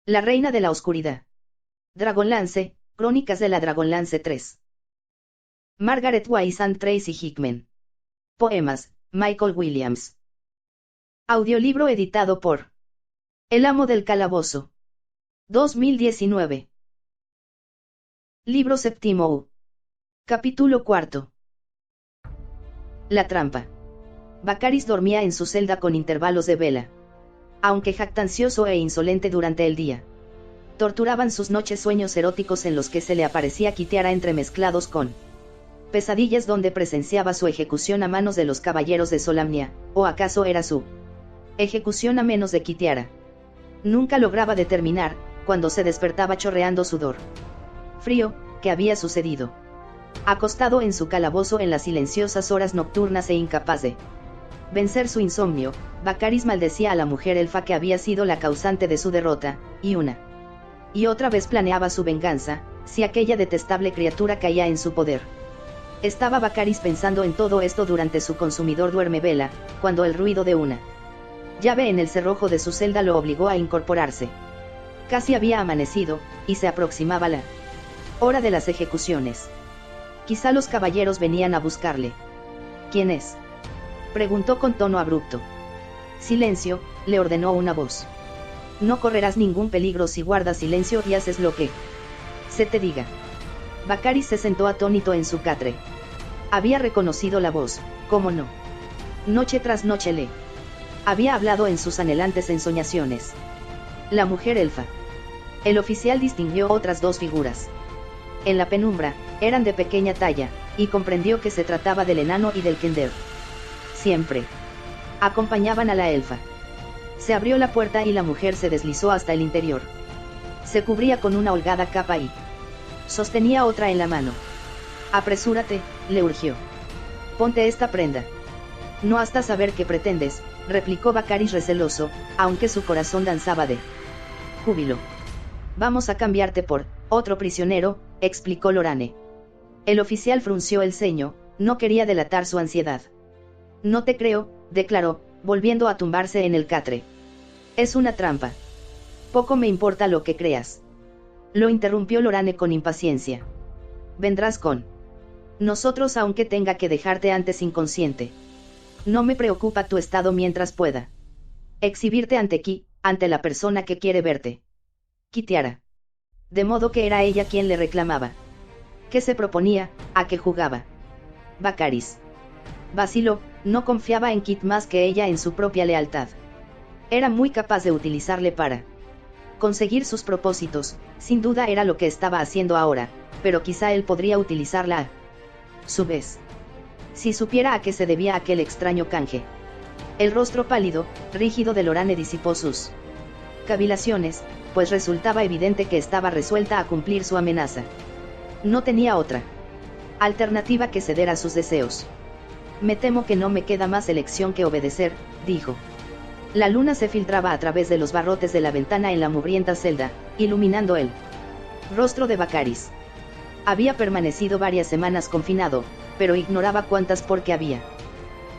La reina de la oscuridad. Dragonlance, Crónicas de la Dragonlance 3. Margaret Wise and Tracy Hickman. Poemas, Michael Williams. Audiolibro editado por El Amo del Calabozo. 2019. Libro séptimo. Capítulo cuarto. La trampa. Bacaris dormía en su celda con intervalos de vela. Aunque jactancioso e insolente durante el día, torturaban sus noches sueños eróticos en los que se le aparecía Kitiara entremezclados con pesadillas donde presenciaba su ejecución a manos de los caballeros de Solamnia, o acaso era su ejecución a manos de Kitiara. Nunca lograba determinar, cuando se despertaba chorreando sudor frío, qué había sucedido. Acostado en su calabozo en las silenciosas horas nocturnas e incapaz de vencer su insomnio, Bacaris maldecía a la mujer elfa que había sido la causante de su derrota, y una y otra vez planeaba su venganza, si aquella detestable criatura caía en su poder. Estaba Bacaris pensando en todo esto durante su consumidor duerme-vela, cuando el ruido de una llave en el cerrojo de su celda lo obligó a incorporarse. Casi había amanecido, y se aproximaba la hora de las ejecuciones. Quizá los caballeros venían a buscarle. ¿Quién es?, preguntó con tono abrupto. Silencio, le ordenó una voz. No correrás ningún peligro si guardas silencio y haces lo que se te diga. Bacaris se sentó atónito en su catre. Había reconocido la voz, ¿cómo no? Noche tras noche le había hablado en sus anhelantes ensoñaciones. La mujer elfa. El oficial distinguió otras dos figuras. En la penumbra, eran de pequeña talla, y comprendió que se trataba del enano y del kender. Siempre acompañaban a la elfa. Se abrió la puerta y la mujer se deslizó hasta el interior. Se cubría con una holgada capa y sostenía otra en la mano. Apresúrate, le urgió. Ponte esta prenda. No hasta saber qué pretendes, replicó Bacaris receloso, aunque su corazón danzaba de júbilo. Vamos a cambiarte por otro prisionero, explicó Lorane. El oficial frunció el ceño, no quería delatar su ansiedad. No te creo, declaró, volviendo a tumbarse en el catre. Es una trampa. Poco me importa lo que creas. Lo interrumpió Lorane con impaciencia. Vendrás con nosotros aunque tenga que dejarte antes inconsciente. No me preocupa tu estado mientras pueda exhibirte ante la persona que quiere verte. Kitiara. De modo que era ella quien le reclamaba. ¿Qué se proponía? ¿A qué jugaba? Bacaris vaciló, no confiaba en Kit más que ella en su propia lealtad. Era muy capaz de utilizarle para conseguir sus propósitos, sin duda era lo que estaba haciendo ahora, pero quizá él podría utilizarla a su vez. Si supiera a qué se debía aquel extraño canje. El rostro pálido, rígido de Lorane disipó sus cavilaciones, pues resultaba evidente que estaba resuelta a cumplir su amenaza. No tenía otra alternativa que ceder a sus deseos. Me temo que no me queda más elección que obedecer, dijo. La luna se filtraba a través de los barrotes de la ventana en la mugrienta celda, iluminando el rostro de Bacaris. Había permanecido varias semanas confinado, pero ignoraba cuántas porque había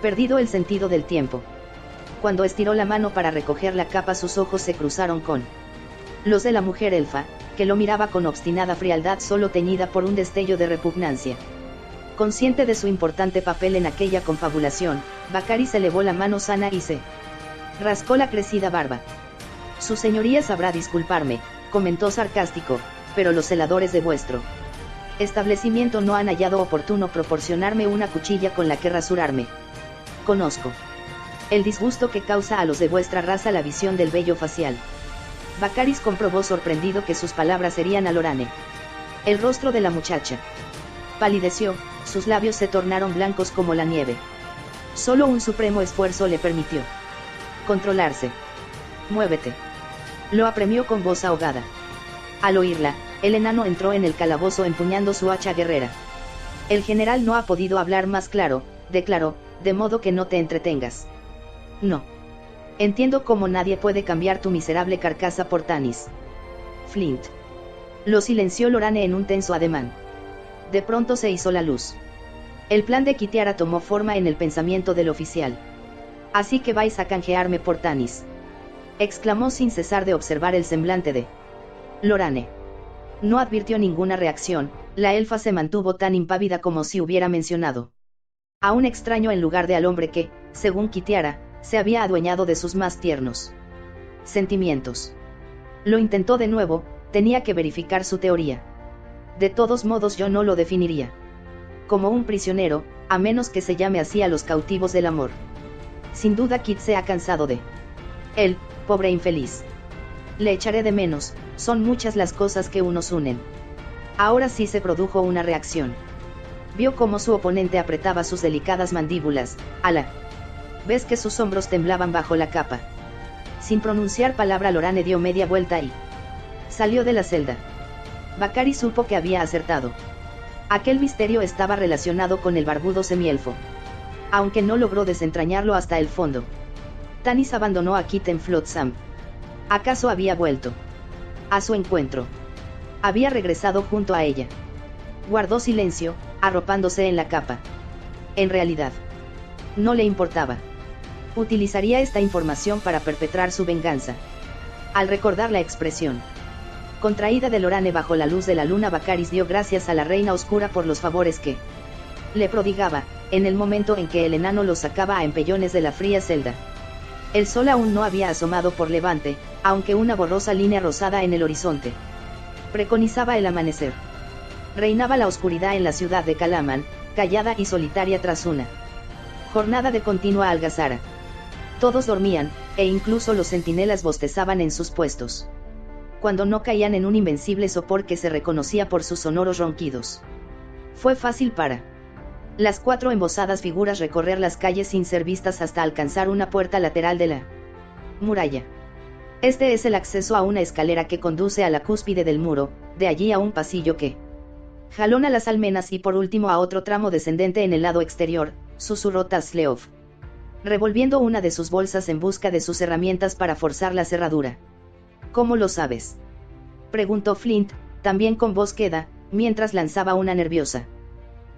perdido el sentido del tiempo. Cuando estiró la mano para recoger la capa, sus ojos se cruzaron con los de la mujer elfa, que lo miraba con obstinada frialdad solo teñida por un destello de repugnancia. Consciente de su importante papel en aquella confabulación, Bacaris elevó la mano sana y se rascó la crecida barba. Su señoría sabrá disculparme, comentó sarcástico, pero los celadores de vuestro establecimiento no han hallado oportuno proporcionarme una cuchilla con la que rasurarme. Conozco el disgusto que causa a los de vuestra raza la visión del vello facial. Bacaris comprobó sorprendido que sus palabras herían a Lorane. El rostro de la muchacha palideció, sus labios se tornaron blancos como la nieve. Solo un supremo esfuerzo le permitió controlarse. Muévete. Lo apremió con voz ahogada. Al oírla, el enano entró en el calabozo empuñando su hacha guerrera. El general no ha podido hablar más claro, declaró, de modo que no te entretengas. No. Entiendo cómo nadie puede cambiar tu miserable carcasa por Tanis Flint. Lo silenció Lorane en un tenso ademán. De pronto se hizo la luz. El plan de Kitiara tomó forma en el pensamiento del oficial. Así que vais a canjearme por Tanis. exclamó sin cesar de observar el semblante de Lorane. No advirtió ninguna reacción, la elfa se mantuvo tan impávida como si hubiera mencionado a un extraño en lugar de al hombre que, según Kitiara, se había adueñado de sus más tiernos sentimientos. Lo intentó de nuevo, tenía que verificar su teoría. De todos modos yo no lo definiría como un prisionero, a menos que se llame así a los cautivos del amor. Sin duda Kit se ha cansado de él, pobre infeliz. Le echaré de menos, son muchas las cosas que nos unen. Ahora sí se produjo una reacción. Vio cómo su oponente apretaba sus delicadas mandíbulas, a la vez que sus hombros temblaban bajo la capa. Sin pronunciar palabra Lorane dio media vuelta y salió de la celda. Bakari supo que había acertado. Aquel misterio estaba relacionado con el barbudo semielfo. Aunque no logró desentrañarlo hasta el fondo. Tanis abandonó a Kit en Flotsam. ¿Acaso había vuelto a su encuentro? Había regresado junto a ella. Guardó silencio, arropándose en la capa. En realidad, no le importaba. Utilizaría esta información para perpetrar su venganza. Al recordar la expresión contraída de Lorane bajo la luz de la luna, Bakaris dio gracias a la Reina Oscura por los favores que le prodigaba, en el momento en que el enano lo sacaba a empellones de la fría celda. El sol aún no había asomado por levante, aunque una borrosa línea rosada en el horizonte preconizaba el amanecer. Reinaba la oscuridad en la ciudad de Calaman, callada y solitaria tras una jornada de continua algazara. Todos dormían, e incluso los centinelas bostezaban en sus puestos, cuando no caían en un invencible sopor que se reconocía por sus sonoros ronquidos. Fue fácil para las 4 embosadas figuras recorrer las calles sin ser vistas hasta alcanzar una puerta lateral de la muralla. Este es el acceso a una escalera que conduce a la cúspide del muro, de allí a un pasillo que jalona las almenas y por último a otro tramo descendente en el lado exterior, susurró Tasleov, revolviendo una de sus bolsas en busca de sus herramientas para forzar la cerradura. ¿Cómo lo sabes?, preguntó Flint, también con voz queda, mientras lanzaba una nerviosa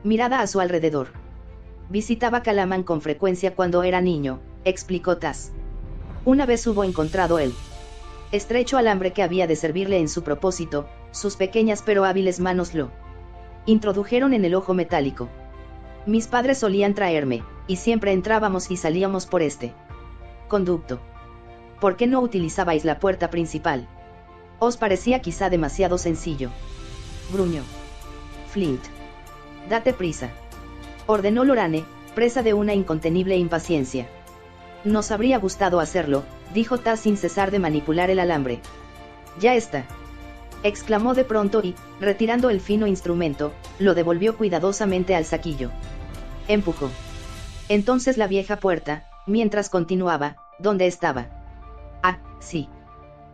mirada a su alrededor. Visitaba Calaman con frecuencia cuando era niño, explicó Tas. Una vez hubo encontrado el estrecho alambre que había de servirle en su propósito, sus pequeñas pero hábiles manos lo introdujeron en el ojo metálico. Mis padres solían traerme, y siempre entrábamos y salíamos por este conducto. ¿Por qué no utilizabais la puerta principal? ¿Os parecía quizá demasiado sencillo?, gruñó Flint. Date prisa, ordenó Lorane, presa de una incontenible impaciencia. Nos habría gustado hacerlo, dijo Tas sin cesar de manipular el alambre. Ya está, exclamó de pronto y, retirando el fino instrumento, lo devolvió cuidadosamente al saquillo. Empujó entonces la vieja puerta, mientras continuaba, ¿dónde estaba? Ah, sí.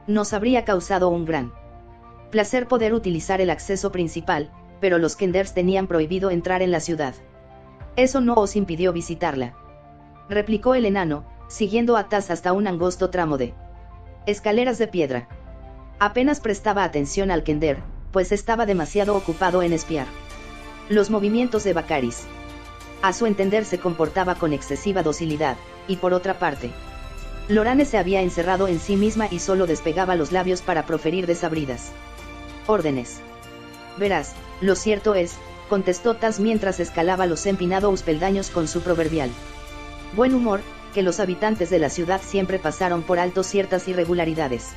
Nos habría causado un gran placer poder utilizar el acceso principal, pero los Kenders tenían prohibido entrar en la ciudad. Eso no os impidió visitarla, replicó el enano, siguiendo a Tas hasta un angosto tramo de escaleras de piedra. Apenas prestaba atención al Kender, pues estaba demasiado ocupado en espiar los movimientos de Bakaris. A su entender se comportaba con excesiva docilidad, y por otra parte, Lorane se había encerrado en sí misma y solo despegaba los labios para proferir desabridas órdenes. Verás, lo cierto es, contestó Tas mientras escalaba los empinados peldaños con su proverbial buen humor, que los habitantes de la ciudad siempre pasaron por alto ciertas irregularidades.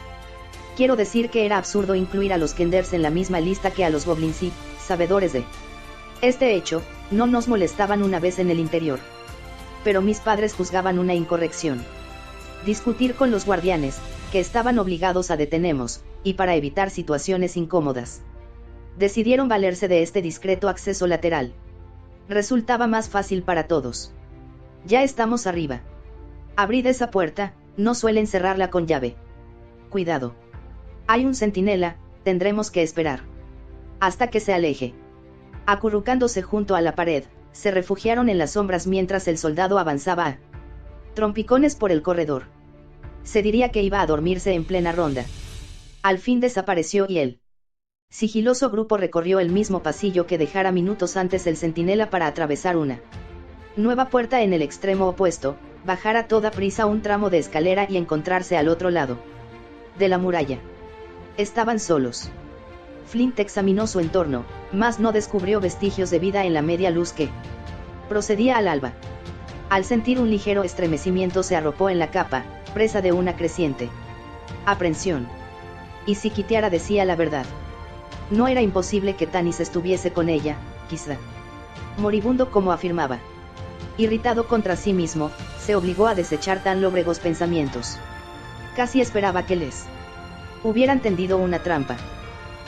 Quiero decir que era absurdo incluir a los Kenders en la misma lista que a los goblins y, sabedores de este hecho, no nos molestaban una vez en el interior. Pero mis padres juzgaban una incorrección discutir con los guardianes, que estaban obligados a detenernos, y para evitar situaciones incómodas, decidieron valerse de este discreto acceso lateral. Resultaba más fácil para todos. Ya estamos arriba. Abrid esa puerta, no suelen cerrarla con llave. Cuidado. Hay un centinela, tendremos que esperar hasta que se aleje. Acurrucándose junto a la pared, se refugiaron en las sombras mientras el soldado avanzaba a trompicones por el corredor. Se diría que iba a dormirse en plena ronda. Al fin desapareció y el sigiloso grupo recorrió el mismo pasillo que dejara minutos antes el centinela para atravesar una nueva puerta en el extremo opuesto, bajar a toda prisa un tramo de escalera y encontrarse al otro lado de la muralla. Estaban solos. Flint examinó su entorno, mas no descubrió vestigios de vida en la media luz que procedía al alba. Al sentir un ligero estremecimiento se arropó en la capa, presa de una creciente aprensión. ¿Y si Kitiara decía la verdad? No era imposible que Tanis estuviese con ella, quizá. Moribundo como afirmaba. Irritado contra sí mismo, se obligó a desechar tan lóbregos pensamientos. Casi esperaba que les hubieran tendido una trampa.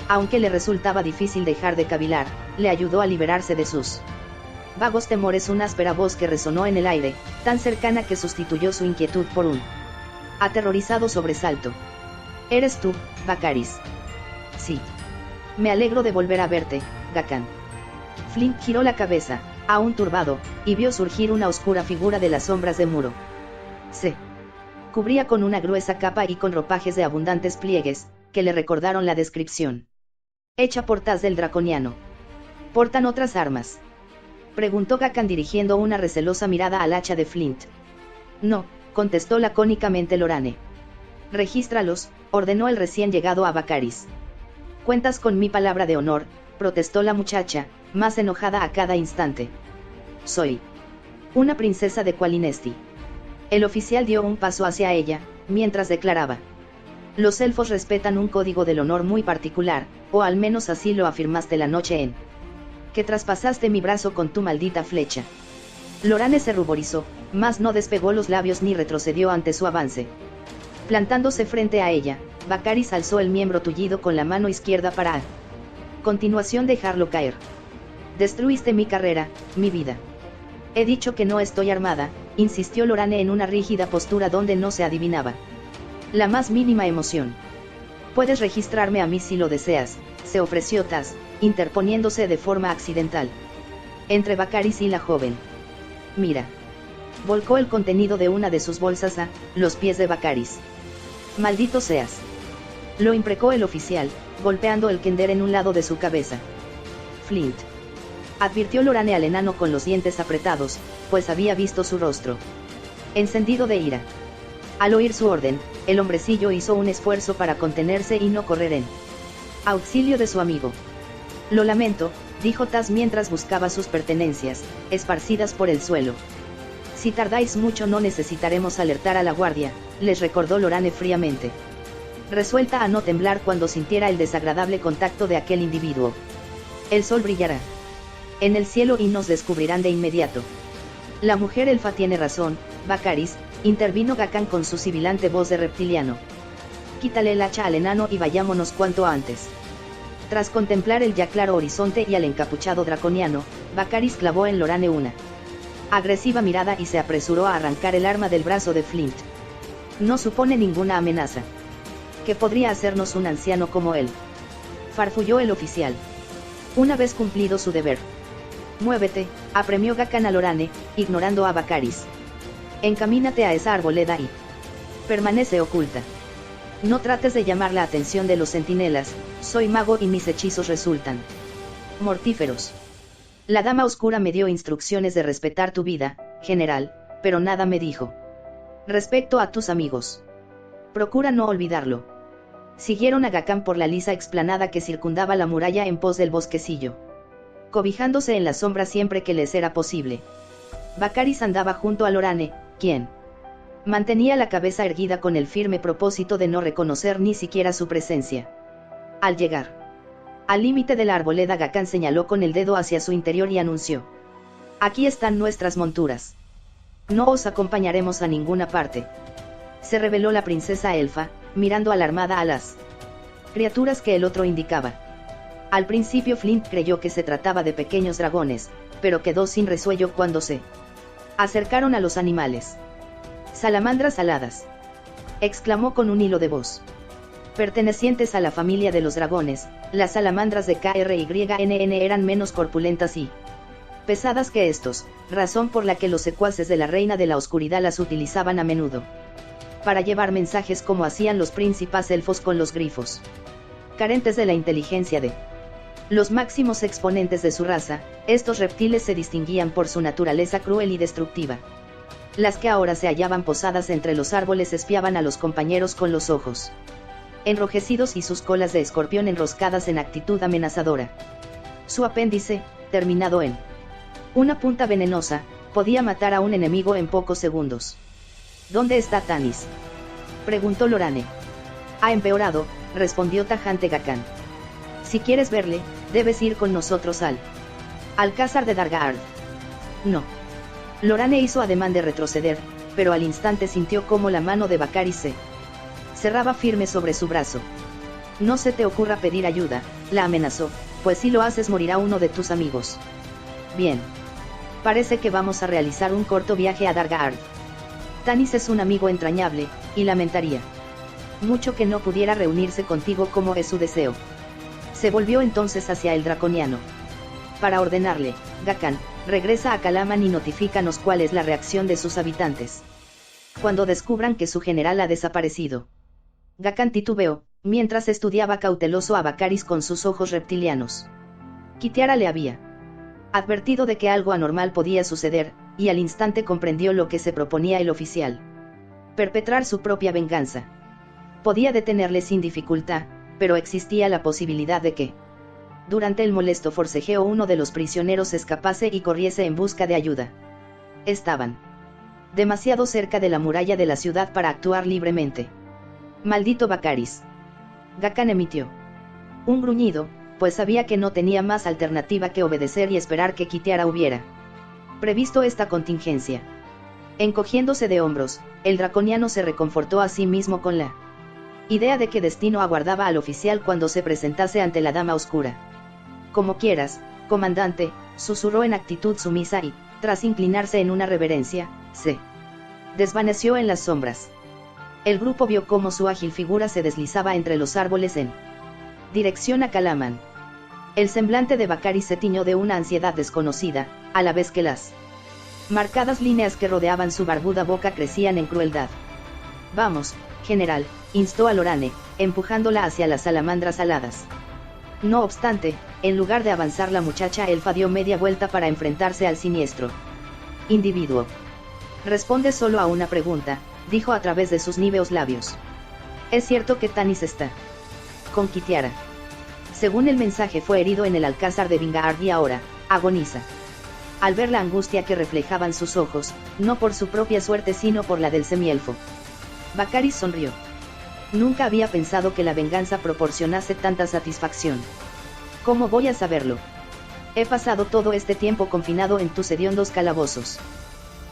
Aunque le resultaba difícil dejar de cavilar, le ayudó a liberarse de sus vagos temores una áspera voz que resonó en el aire, tan cercana que sustituyó su inquietud por un aterrorizado sobresalto. ¿Eres tú, Bakaris? Sí. Me alegro de volver a verte, Gakan. Flint giró la cabeza, aún turbado, y vio surgir una oscura figura de las sombras de muro. Se cubría con una gruesa capa y con ropajes de abundantes pliegues, que le recordaron la descripción hecha por Taz del draconiano. ¿Portan otras armas?, preguntó Gakan dirigiendo una recelosa mirada al hacha de Flint. No, contestó lacónicamente Lorane. Regístralos, ordenó el recién llegado a Bakaris. Cuentas con mi palabra de honor, protestó la muchacha, más enojada a cada instante. Soy una princesa de Qualinesti. El oficial dio un paso hacia ella, mientras declaraba. Los elfos respetan un código del honor muy particular, o al menos así lo afirmaste la noche en que traspasaste mi brazo con tu maldita flecha. Lorane se ruborizó, mas no despegó los labios ni retrocedió ante su avance. Plantándose frente a ella, Bakaris alzó el miembro tullido con la mano izquierda para a continuación dejarlo caer. Destruiste mi carrera, mi vida. He dicho que no estoy armada, insistió Lorane en una rígida postura donde no se adivinaba la más mínima emoción. Puedes registrarme a mí si lo deseas, se ofreció Taz, interponiéndose de forma accidental entre Bakaris y la joven. Mira. Volcó el contenido de una de sus bolsas a los pies de Bakaris. Maldito seas. Lo imprecó el oficial, golpeando el kender en un lado de su cabeza. Flint. Advirtió Lorane al enano con los dientes apretados, pues había visto su rostro encendido de ira. Al oír su orden, el hombrecillo hizo un esfuerzo para contenerse y no correr en auxilio de su amigo. Lo lamento, dijo Taz mientras buscaba sus pertenencias, esparcidas por el suelo. Si tardáis mucho no necesitaremos alertar a la guardia, les recordó Lorane fríamente. Resuelta a no temblar cuando sintiera el desagradable contacto de aquel individuo. El sol brillará en el cielo y nos descubrirán de inmediato. La mujer elfa tiene razón, Bakaris, intervino Gakan con su sibilante voz de reptiliano. Quítale el hacha al enano y vayámonos cuanto antes. Tras contemplar el ya claro horizonte y al encapuchado draconiano, Bakaris clavó en Lorane una agresiva mirada y se apresuró a arrancar el arma del brazo de Flint. No supone ninguna amenaza. ¿Qué podría hacernos un anciano como él?, farfulló el oficial. Una vez cumplido su deber. Muévete, apremió Gakan a Lorane, ignorando a Bakaris. Encamínate a esa arboleda y permanece oculta. No trates de llamar la atención de los centinelas, soy mago y mis hechizos resultan mortíferos. La dama oscura me dio instrucciones de respetar tu vida, general, pero nada me dijo respecto a tus amigos. Procura no olvidarlo. Siguieron a Gakan por la lisa explanada que circundaba la muralla en pos del bosquecillo, cobijándose en la sombra siempre que les era posible. Bakaris andaba junto a Lorane, quien mantenía la cabeza erguida con el firme propósito de no reconocer ni siquiera su presencia. Al llegar al límite de la arboleda, Gakan señaló con el dedo hacia su interior y anunció: aquí están nuestras monturas. No os acompañaremos a ninguna parte. Se reveló la princesa elfa, mirando alarmada a las criaturas que el otro indicaba. Al principio Flint creyó que se trataba de pequeños dragones, pero quedó sin resuello cuando se acercaron a los animales. Salamandras aladas, exclamó con un hilo de voz. Pertenecientes a la familia de los dragones, las salamandras de KRYNN eran menos corpulentas y pesadas que estos, razón por la que los secuaces de la Reina de la Oscuridad las utilizaban a menudo para llevar mensajes, como hacían los príncipes elfos con los grifos. Carentes de la inteligencia de los máximos exponentes de su raza, estos reptiles se distinguían por su naturaleza cruel y destructiva. Las que ahora se hallaban posadas entre los árboles espiaban a los compañeros con los ojos enrojecidos y sus colas de escorpión enroscadas en actitud amenazadora. Su apéndice, terminado en una punta venenosa, podía matar a un enemigo en pocos segundos. ¿Dónde está Tanis?, preguntó Lorane. Ha empeorado, respondió tajante Gakán. Si quieres verle, debes ir con nosotros al Alcázar de Dargaard. No. Lorane hizo ademán de retroceder, pero al instante sintió cómo la mano de Bakaris se cerraba firme sobre su brazo. No se te ocurra pedir ayuda, la amenazó, pues si lo haces morirá uno de tus amigos. Bien. Parece que vamos a realizar un corto viaje a Dargaard. Tanis es un amigo entrañable, y lamentaría mucho que no pudiera reunirse contigo como es su deseo. Se volvió entonces hacia el draconiano para ordenarle: Gakán, regresa a Calaman y notifícanos cuál es la reacción de sus habitantes cuando descubran que su general ha desaparecido. Gakán titubeó, mientras estudiaba cauteloso a Bakaris con sus ojos reptilianos. Kitiara le había advertido de que algo anormal podía suceder, y al instante comprendió lo que se proponía el oficial: perpetrar su propia venganza. Podía detenerle sin dificultad, pero existía la posibilidad de que, durante el molesto forcejeo, uno de los prisioneros escapase y corriese en busca de ayuda. Estaban demasiado cerca de la muralla de la ciudad para actuar libremente. Maldito Bakaris. Gakán emitió un gruñido, pues sabía que no tenía más alternativa que obedecer y esperar que Kitiara hubiera previsto esta contingencia. Encogiéndose de hombros, el draconiano se reconfortó a sí mismo con la idea de qué destino aguardaba al oficial cuando se presentase ante la Dama Oscura. Como quieras, comandante, susurró en actitud sumisa y, tras inclinarse en una reverencia, se desvaneció en las sombras. El grupo vio cómo su ágil figura se deslizaba entre los árboles en dirección a Calaman. El semblante de Bakaris se tiñó de una ansiedad desconocida, a la vez que las marcadas líneas que rodeaban su barbuda boca crecían en crueldad. Vamos, general, instó a Lorane, empujándola hacia las salamandras aladas. No obstante, en lugar de avanzar, la muchacha elfa dio media vuelta para enfrentarse al siniestro individuo. Responde solo a una pregunta, dijo a través de sus níveos labios. ¿Es cierto que Tanis está con Kitiara? Según el mensaje, fue herido en el Alcázar de Vingaard y ahora agoniza. Al ver la angustia que reflejaban sus ojos, no por su propia suerte sino por la del semielfo, Bakaris sonrió. Nunca había pensado que la venganza proporcionase tanta satisfacción. ¿Cómo voy a saberlo? He pasado todo este tiempo confinado en tus hediondos calabozos.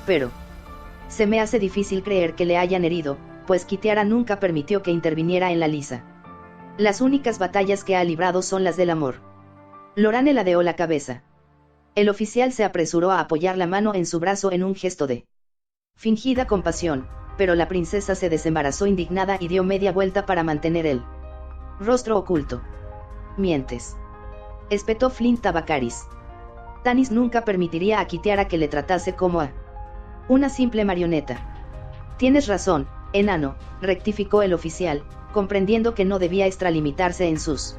Pero se me hace difícil creer que le hayan herido, pues Kitiara nunca permitió que interviniera en la liza. Las únicas batallas que ha librado son las del amor. Lorane ladeó la cabeza. El oficial se apresuró a apoyar la mano en su brazo en un gesto de fingida compasión, pero la princesa se desembarazó indignada y dio media vuelta para mantener el rostro oculto. Mientes, espetó Flint a Bakaris. Tanis nunca permitiría a Kitiara que le tratase como a una simple marioneta. Tienes razón, enano, rectificó el oficial, comprendiendo que no debía extralimitarse en sus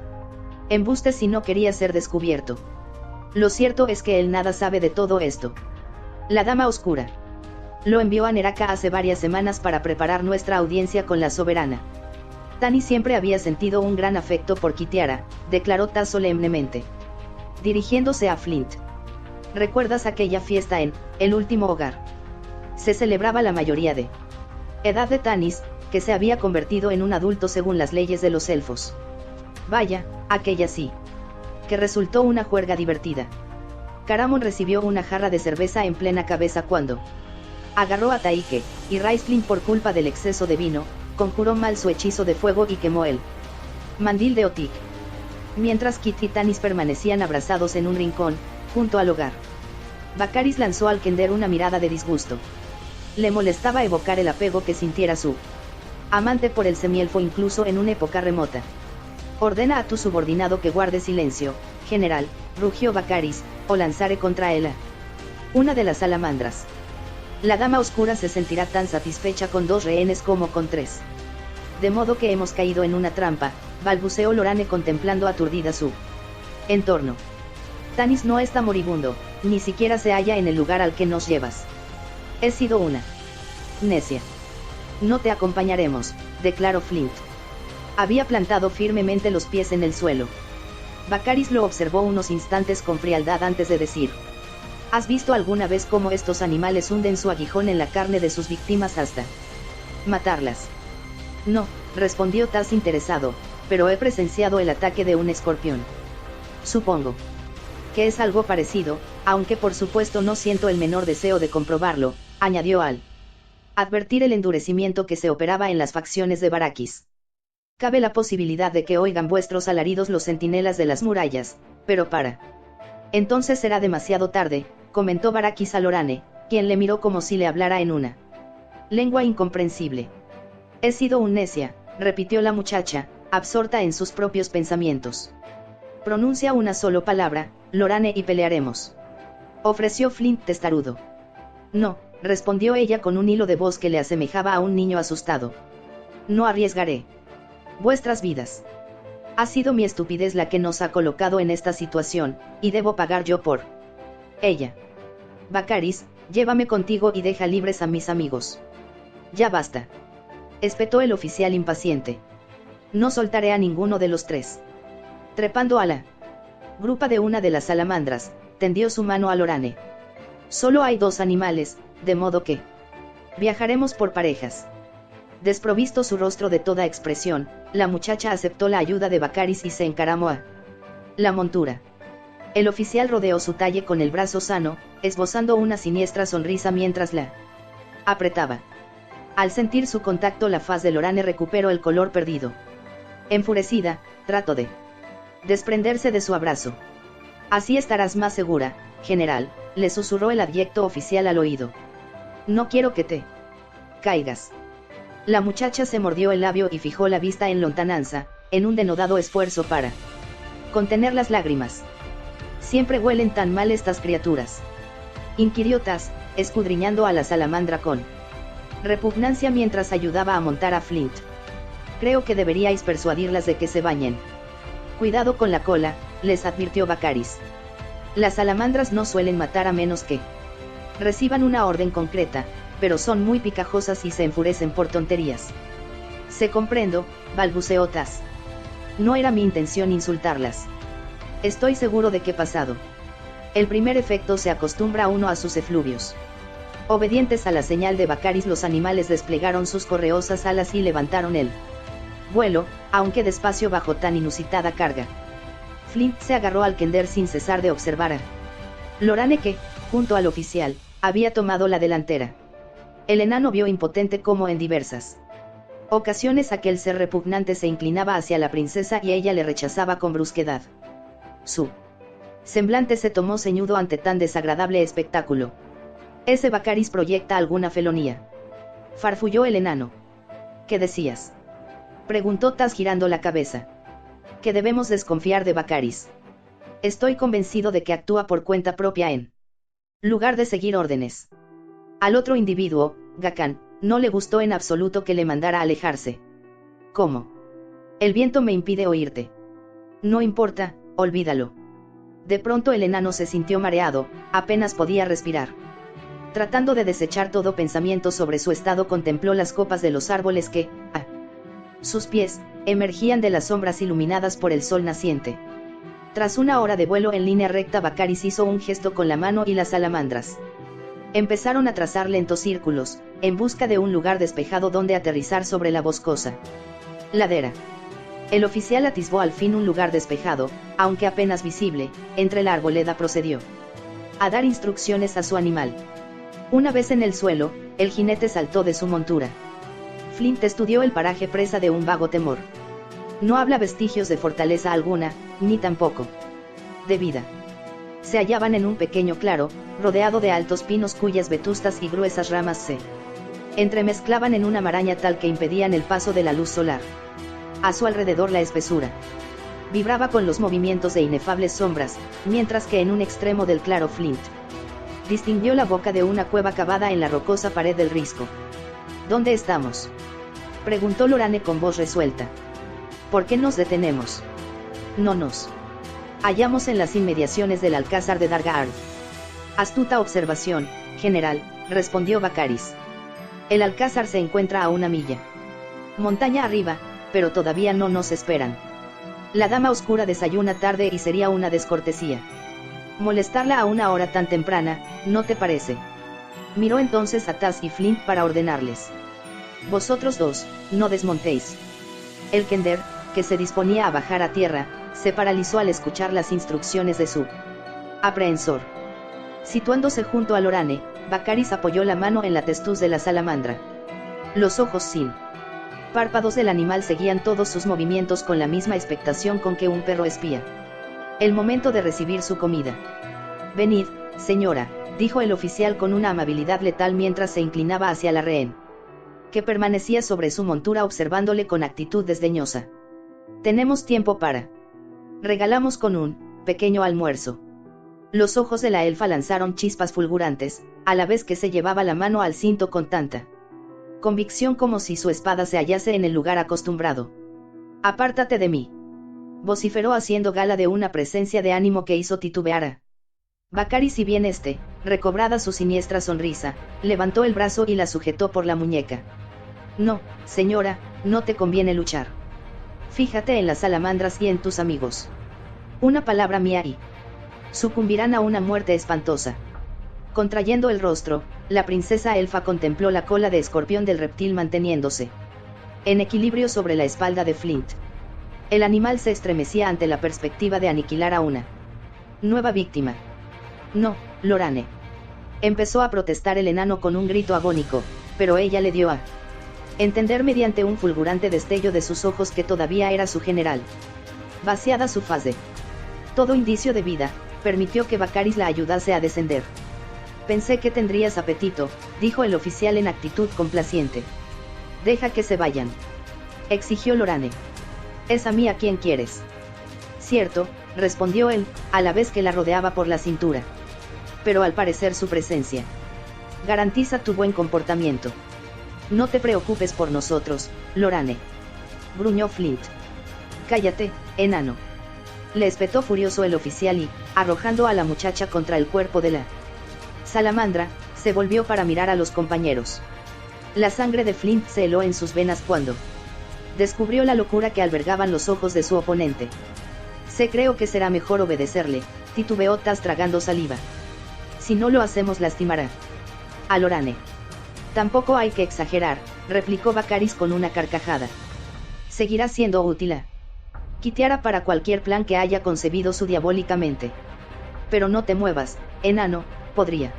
embustes si no quería ser descubierto. Lo cierto es que él nada sabe de todo esto. La Dama Oscura lo envió a Neraka hace varias semanas para preparar nuestra audiencia con la soberana. Tanis siempre había sentido un gran afecto por Kitiara, declaró Taz solemnemente, dirigiéndose a Flint. ¿Recuerdas aquella fiesta en el último hogar? Se celebraba la mayoría de edad de Tanis, que se había convertido en un adulto según las leyes de los elfos. Vaya, aquella sí, que resultó una juerga divertida. Caramon recibió una jarra de cerveza en plena cabeza cuando agarró a Taike, y Raistlin, por culpa del exceso de vino, conjuró mal su hechizo de fuego y quemó el mandil de Otik. Mientras Kit y Tanis permanecían abrazados en un rincón, junto al hogar, Bakaris lanzó al Kender una mirada de disgusto. Le molestaba evocar el apego que sintiera su amante por el semielfo incluso en una época remota. Ordena a tu subordinado que guarde silencio, general, rugió Bakaris, o lanzaré contra él a una de las salamandras. La Dama Oscura se sentirá tan satisfecha con 2 rehenes como con 3. De modo que hemos caído en una trampa, balbuceó Lorane contemplando aturdida su entorno. Tanis no está moribundo, ni siquiera se halla en el lugar al que nos llevas. He sido una Necia. No te acompañaremos, declaró Flint. Había plantado firmemente los pies en el suelo. Baccaris lo observó unos instantes con frialdad antes de decir: ¿Has visto alguna vez cómo estos animales hunden su aguijón en la carne de sus víctimas hasta matarlas? No, respondió Taz interesado, pero he presenciado el ataque de un escorpión. Supongo que es algo parecido, aunque por supuesto no siento el menor deseo de comprobarlo, añadió al advertir el endurecimiento que se operaba en las facciones de Barakis. Cabe la posibilidad de que oigan vuestros alaridos los centinelas de las murallas, pero entonces será demasiado tarde, comentó Barakis a Lorane, quien le miró como si le hablara en una lengua incomprensible. He sido un necia, repitió la muchacha, absorta en sus propios pensamientos. Pronuncia una sola palabra, Lorane, y pelearemos, ofreció Flint testarudo. No, respondió ella con un hilo de voz que le asemejaba a un niño asustado. No arriesgaré vuestras vidas. Ha sido mi estupidez la que nos ha colocado en esta situación, y debo pagar yo por ella. Baccaris, llévame contigo y deja libres a mis amigos. Ya basta, espetó el oficial impaciente. No soltaré a ninguno de los tres. Trepando a la grupa de una de las salamandras, tendió su mano a Lorane. Solo hay 2 animales, de modo que viajaremos por parejas. Desprovisto su rostro de toda expresión, la muchacha aceptó la ayuda de Baccaris y se encaramó a la montura. El oficial rodeó su talle con el brazo sano, esbozando una siniestra sonrisa mientras la apretaba. Al sentir su contacto, la faz de Lorane recuperó el color perdido. Enfurecida, trató de desprenderse de su abrazo. Así estarás más segura, general, le susurró el abyecto oficial al oído. No quiero que te caigas. La muchacha se mordió el labio y fijó la vista en lontananza, en un denodado esfuerzo para contener las lágrimas. ¿Siempre huelen tan mal estas criaturas?, inquirió Taz, escudriñando a la salamandra con repugnancia mientras ayudaba a montar a Flint. Creo que deberíais persuadirlas de que se bañen. Cuidado con la cola, les advirtió Baccaris. Las salamandras no suelen matar a menos que reciban una orden concreta, pero son muy picajosas y se enfurecen por tonterías. Se comprendo, balbuceó Taz. No era mi intención insultarlas. Estoy seguro de que pasado el primer efecto se acostumbra uno a sus efluvios. Obedientes a la señal de Baccaris, los animales desplegaron sus correosas alas y levantaron el vuelo, aunque despacio bajo tan inusitada carga. Flint se agarró al kender sin cesar de observar a Lorane, que, junto al oficial, había tomado la delantera. El enano vio impotente cómo en diversas ocasiones aquel ser repugnante se inclinaba hacia la princesa y ella le rechazaba con brusquedad. Su semblante se tomó ceñudo ante tan desagradable espectáculo. ¿Ese Baccaris proyecta alguna felonía?, farfulló el enano. ¿Qué decías?, preguntó Taz girando la cabeza. Que debemos desconfiar de Baccaris. Estoy convencido de que actúa por cuenta propia en lugar de seguir órdenes. Al otro individuo, Gakan, no le gustó en absoluto que le mandara alejarse. ¿Cómo? El viento me impide oírte. No importa, olvídalo. De pronto el enano se sintió mareado, apenas podía respirar. Tratando de desechar todo pensamiento sobre su estado, contempló las copas de los árboles que, a sus pies, emergían de las sombras iluminadas por el sol naciente. Tras una hora de vuelo en línea recta, Baccaris hizo un gesto con la mano y las salamandras empezaron a trazar lentos círculos, en busca de un lugar despejado donde aterrizar sobre la boscosa ladera. El oficial atisbó al fin un lugar despejado, aunque apenas visible, entre la arboleda. Procedió a dar instrucciones a su animal. Una vez en el suelo, el jinete saltó de su montura. Flint estudió el paraje presa de un vago temor. No habla vestigios de fortaleza alguna, ni tampoco de vida. Se hallaban en un pequeño claro, rodeado de altos pinos cuyas vetustas y gruesas ramas se entremezclaban en una maraña tal que impedían el paso de la luz solar. A su alrededor la espesura vibraba con los movimientos de inefables sombras, mientras que en un extremo del claro Flint distinguió la boca de una cueva cavada en la rocosa pared del risco. ¿Dónde estamos?, preguntó Lorane con voz resuelta. ¿Por qué nos detenemos? No nos hallamos en las inmediaciones del alcázar de Dargaard. Astuta observación, general, respondió Baccaris. El alcázar se encuentra a 1 milla. Montaña arriba, pero todavía no nos esperan. La dama oscura desayuna tarde y sería una descortesía molestarla a una hora tan temprana, ¿no te parece? Miró entonces a Taz y Flint para ordenarles. Vosotros dos, no desmontéis. El Kender, que se disponía a bajar a tierra, se paralizó al escuchar las instrucciones de su aprehensor. Situándose junto a Lorane, Baccaris apoyó la mano en la testuz de la salamandra. Los ojos sin párpados del animal seguían todos sus movimientos con la misma expectación con que un perro espía el momento de recibir su comida. Venid, señora, dijo el oficial con una amabilidad letal mientras se inclinaba hacia la rehén, que permanecía sobre su montura observándole con actitud desdeñosa. Tenemos tiempo para. Regalamos con un pequeño almuerzo. Los ojos de la elfa lanzaron chispas fulgurantes, a la vez que se llevaba la mano al cinto con tanta convicción como si su espada se hallase en el lugar acostumbrado. Apártate de mí, vociferó haciendo gala de una presencia de ánimo que hizo titubear a Baccaris, si bien recobrada su siniestra sonrisa, levantó el brazo y la sujetó por la muñeca. No, señora, no te conviene luchar. Fíjate en las salamandras y en tus amigos. Una palabra mía y sucumbirán a una muerte espantosa. Contrayendo el rostro, la princesa elfa contempló la cola de escorpión del reptil manteniéndose en equilibrio sobre la espalda de Flint. El animal se estremecía ante la perspectiva de aniquilar a una nueva víctima. No, Lorane. Empezó a protestar el enano con un grito agónico, pero ella le dio a entender mediante un fulgurante destello de sus ojos que todavía era su general. Vaciada su faz de todo indicio de vida, permitió que Baccaris la ayudase a descender. Pensé que tendrías apetito, dijo el oficial en actitud complaciente. Deja que se vayan, exigió Lorane. Es a mí a quien quieres. Cierto, respondió él, a la vez que la rodeaba por la cintura. Pero al parecer su presencia garantiza tu buen comportamiento. No te preocupes por nosotros, Lorane, gruñó Flint. Cállate, enano, le espetó furioso el oficial y, arrojando a la muchacha contra el cuerpo de la salamandra, se volvió para mirar a los compañeros. La sangre de Flint se heló en sus venas cuando descubrió la locura que albergaban los ojos de su oponente. Creo que será mejor obedecerle, titubeó Taz tragando saliva. Si no lo hacemos lastimará a Lorane. Tampoco hay que exagerar, replicó Baccaris con una carcajada. Seguirá siendo útil a Kitiara para cualquier plan que haya concebido su diabólicamente. Pero no te muevas, enano, podría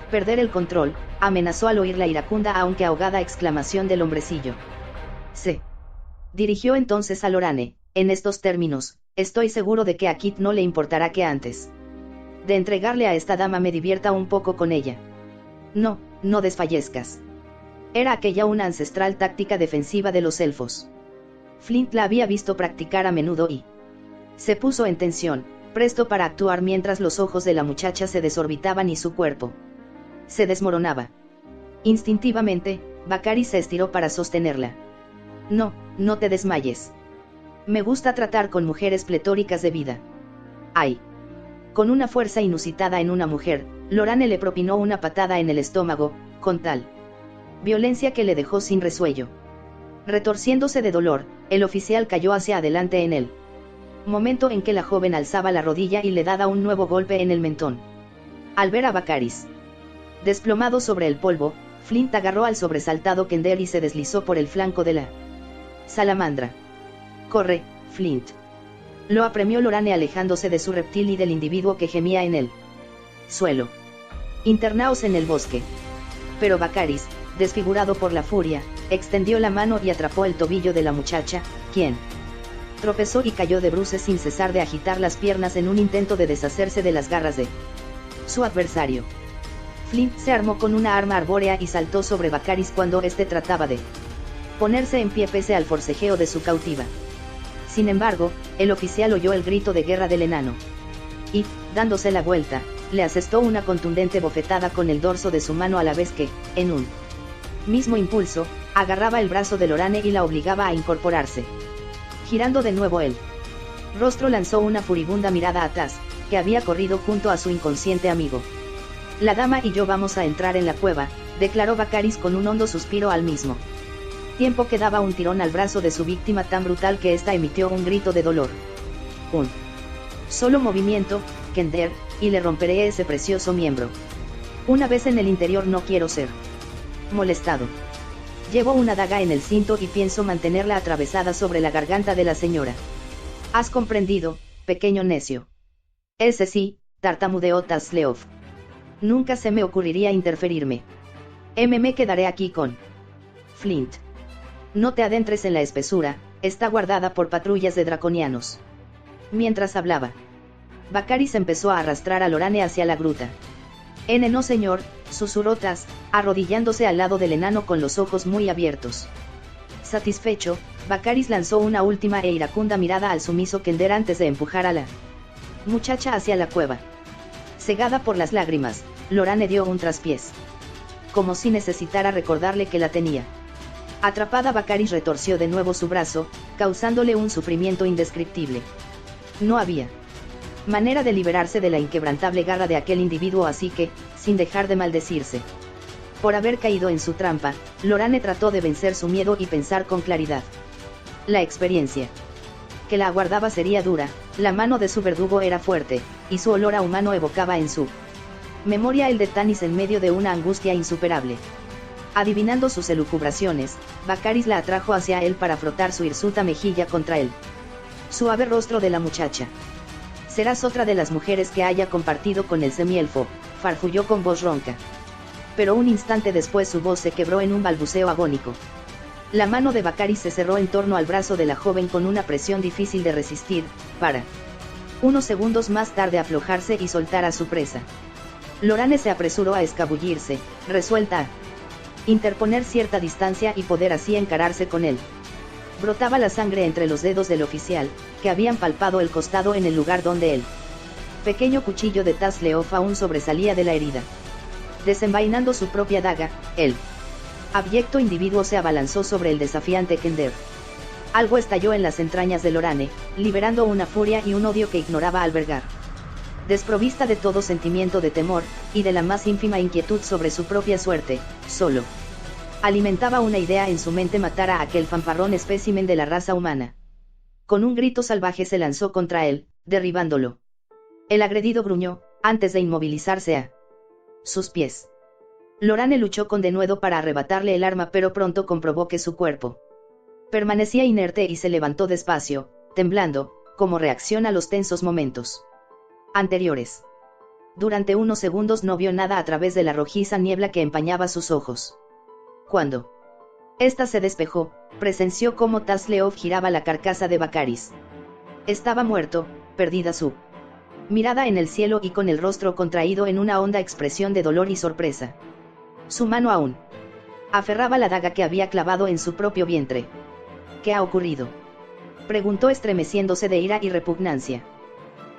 perder el control, amenazó al oír la iracunda aunque ahogada exclamación del hombrecillo. Se dirigió entonces a Lorane, en estos términos: estoy seguro de que a Kit no le importará que antes de entregarle a esta dama me divierta un poco con ella. No, no desfallezcas. Era aquella una ancestral táctica defensiva de los elfos. Flint la había visto practicar a menudo y se puso en tensión, presto para actuar mientras los ojos de la muchacha se desorbitaban y su cuerpo se desmoronaba. Instintivamente, Baccaris se estiró para sostenerla. No, no te desmayes. Me gusta tratar con mujeres pletóricas de vida. ¡Ay! Con una fuerza inusitada en una mujer, Lorane le propinó una patada en el estómago, con tal violencia que le dejó sin resuello. Retorciéndose de dolor, el oficial cayó hacia adelante en el momento en que la joven alzaba la rodilla y le daba un nuevo golpe en el mentón. Al ver a Baccaris desplomado sobre el polvo, Flint agarró al sobresaltado Kender y se deslizó por el flanco de la salamandra. «Corre, Flint», lo apremió Lorane alejándose de su reptil y del individuo que gemía en el suelo. «Internaos en el bosque». Pero Baccaris, desfigurado por la furia, extendió la mano y atrapó el tobillo de la muchacha, quien tropezó y cayó de bruces sin cesar de agitar las piernas en un intento de deshacerse de las garras de su adversario. Flint se armó con una arma arbórea y saltó sobre Baccaris cuando éste trataba de ponerse en pie pese al forcejeo de su cautiva. Sin embargo, el oficial oyó el grito de guerra del enano. Y, dándose la vuelta, le asestó una contundente bofetada con el dorso de su mano a la vez que, en un mismo impulso, agarraba el brazo de Lorane y la obligaba a incorporarse. Girando de nuevo el rostro, lanzó una furibunda mirada a Taz, que había corrido junto a su inconsciente amigo. «La dama y yo vamos a entrar en la cueva», declaró Baccaris con un hondo suspiro al mismo tiempo que daba un tirón al brazo de su víctima tan brutal que ésta emitió un grito de dolor. Un solo movimiento, Kender, y le romperé ese precioso miembro. Una vez en el interior no quiero ser molestado. Llevo una daga en el cinto y pienso mantenerla atravesada sobre la garganta de la señora. ¿Has comprendido, pequeño necio? Ese sí, tartamudeó Tasleov. Nunca se me ocurriría interferirme. Me quedaré aquí con Flint. No te adentres en la espesura, está guardada por patrullas de draconianos. Mientras hablaba, Baccaris empezó a arrastrar a Lorane hacia la gruta. No señor, susurró Tas, arrodillándose al lado del enano con los ojos muy abiertos. Satisfecho, Baccaris lanzó una última e iracunda mirada al sumiso Kender antes de empujar a la muchacha hacia la cueva. Cegada por las lágrimas, Lorane dio un traspiés. Como si necesitara recordarle que la tenía atrapada. Baccaris retorció de nuevo su brazo, causándole un sufrimiento indescriptible. No había manera de liberarse de la inquebrantable garra de aquel individuo, así que, sin dejar de maldecirse por haber caído en su trampa, Lorane trató de vencer su miedo y pensar con claridad. La experiencia que la aguardaba sería dura, la mano de su verdugo era fuerte, y su olor a humano evocaba en su memoria el de Tanis en medio de una angustia insuperable. Adivinando sus elucubraciones, Baccaris la atrajo hacia él para frotar su hirsuta mejilla contra el suave rostro de la muchacha. Serás otra de las mujeres que haya compartido con el semielfo, farfulló con voz ronca. Pero un instante después su voz se quebró en un balbuceo agónico. La mano de Baccaris se cerró en torno al brazo de la joven con una presión difícil de resistir, para unos segundos más tarde aflojarse y soltar a su presa. Lorane se apresuró a escabullirse, resuelta a interponer cierta distancia y poder así encararse con él. Brotaba la sangre entre los dedos del oficial, que habían palpado el costado en el lugar donde el pequeño cuchillo de Tasleov aún sobresalía de la herida. Desenvainando su propia daga, el abyecto individuo se abalanzó sobre el desafiante Kender. Algo estalló en las entrañas de Lorane, liberando una furia y un odio que ignoraba albergar. Desprovista de todo sentimiento de temor, y de la más ínfima inquietud sobre su propia suerte, solo alimentaba una idea en su mente: matar a aquel fanfarrón espécimen de la raza humana. Con un grito salvaje se lanzó contra él, derribándolo. El agredido gruñó, antes de inmovilizarse a sus pies. Lorane luchó con denuedo para arrebatarle el arma, pero pronto comprobó que su cuerpo permanecía inerte y se levantó despacio, temblando, como reacción a los tensos momentos anteriores. Durante unos segundos no vio nada a través de la rojiza niebla que empañaba sus ojos. Cuando ésta se despejó, presenció cómo Tasleov giraba la carcasa de Baccaris. Estaba muerto, perdida su mirada en el cielo y con el rostro contraído en una honda expresión de dolor y sorpresa. Su mano aún aferraba la daga que había clavado en su propio vientre. ¿Qué ha ocurrido?, preguntó estremeciéndose de ira y repugnancia.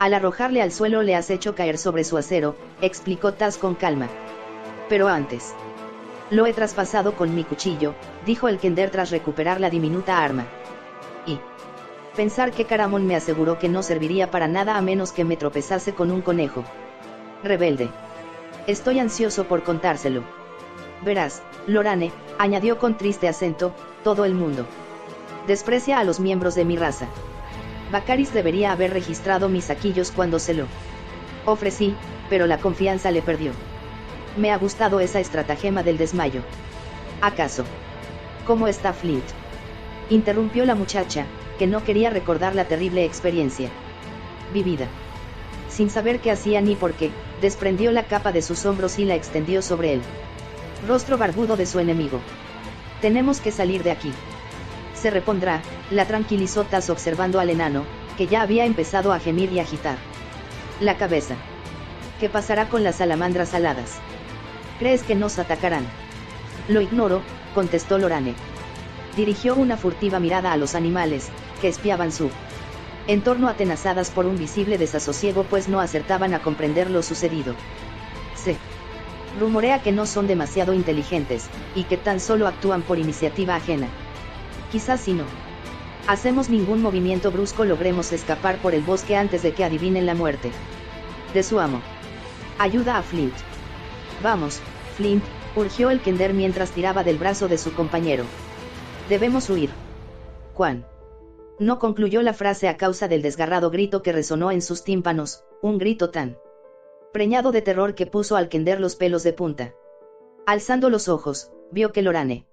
Al arrojarle al suelo le has hecho caer sobre su acero, explicó Tas con calma. Pero antes, lo he traspasado con mi cuchillo, dijo el Kender tras recuperar la diminuta arma. Y pensar que Caramón me aseguró que no serviría para nada a menos que me tropezase con un conejo. Rebelde. Estoy ansioso por contárselo. Verás, Lorane, añadió con triste acento, todo el mundo desprecia a los miembros de mi raza. Baccaris debería haber registrado mis saquillos cuando se lo ofrecí, pero la confianza le perdió. Me ha gustado esa estratagema del desmayo. ¿Acaso? ¿Cómo está Flint?, interrumpió la muchacha, que no quería recordar la terrible experiencia vivida. Sin saber qué hacía ni por qué, desprendió la capa de sus hombros y la extendió sobre el rostro barbudo de su enemigo. Tenemos que salir de aquí. Se repondrá, la tranquilizó Tas observando al enano, que ya había empezado a gemir y agitar la cabeza. ¿Qué pasará con las salamandras aladas? ¿Crees que nos atacarán? Lo ignoro, contestó Lorane. Dirigió una furtiva mirada a los animales, que espiaban su entorno atenazadas por un visible desasosiego, pues no acertaban a comprender lo sucedido. Se rumorea que no son demasiado inteligentes, y que tan solo actúan por iniciativa ajena. Quizás si no hacemos ningún movimiento brusco logremos escapar por el bosque antes de que adivinen la muerte de su amo. Ayuda a Flint. Vamos, Flint, urgió el Kender mientras tiraba del brazo de su compañero. Debemos huir. Quan. No concluyó la frase a causa del desgarrado grito que resonó en sus tímpanos, un grito tan preñado de terror que puso al Kender los pelos de punta. Alzando los ojos, vio que Lorane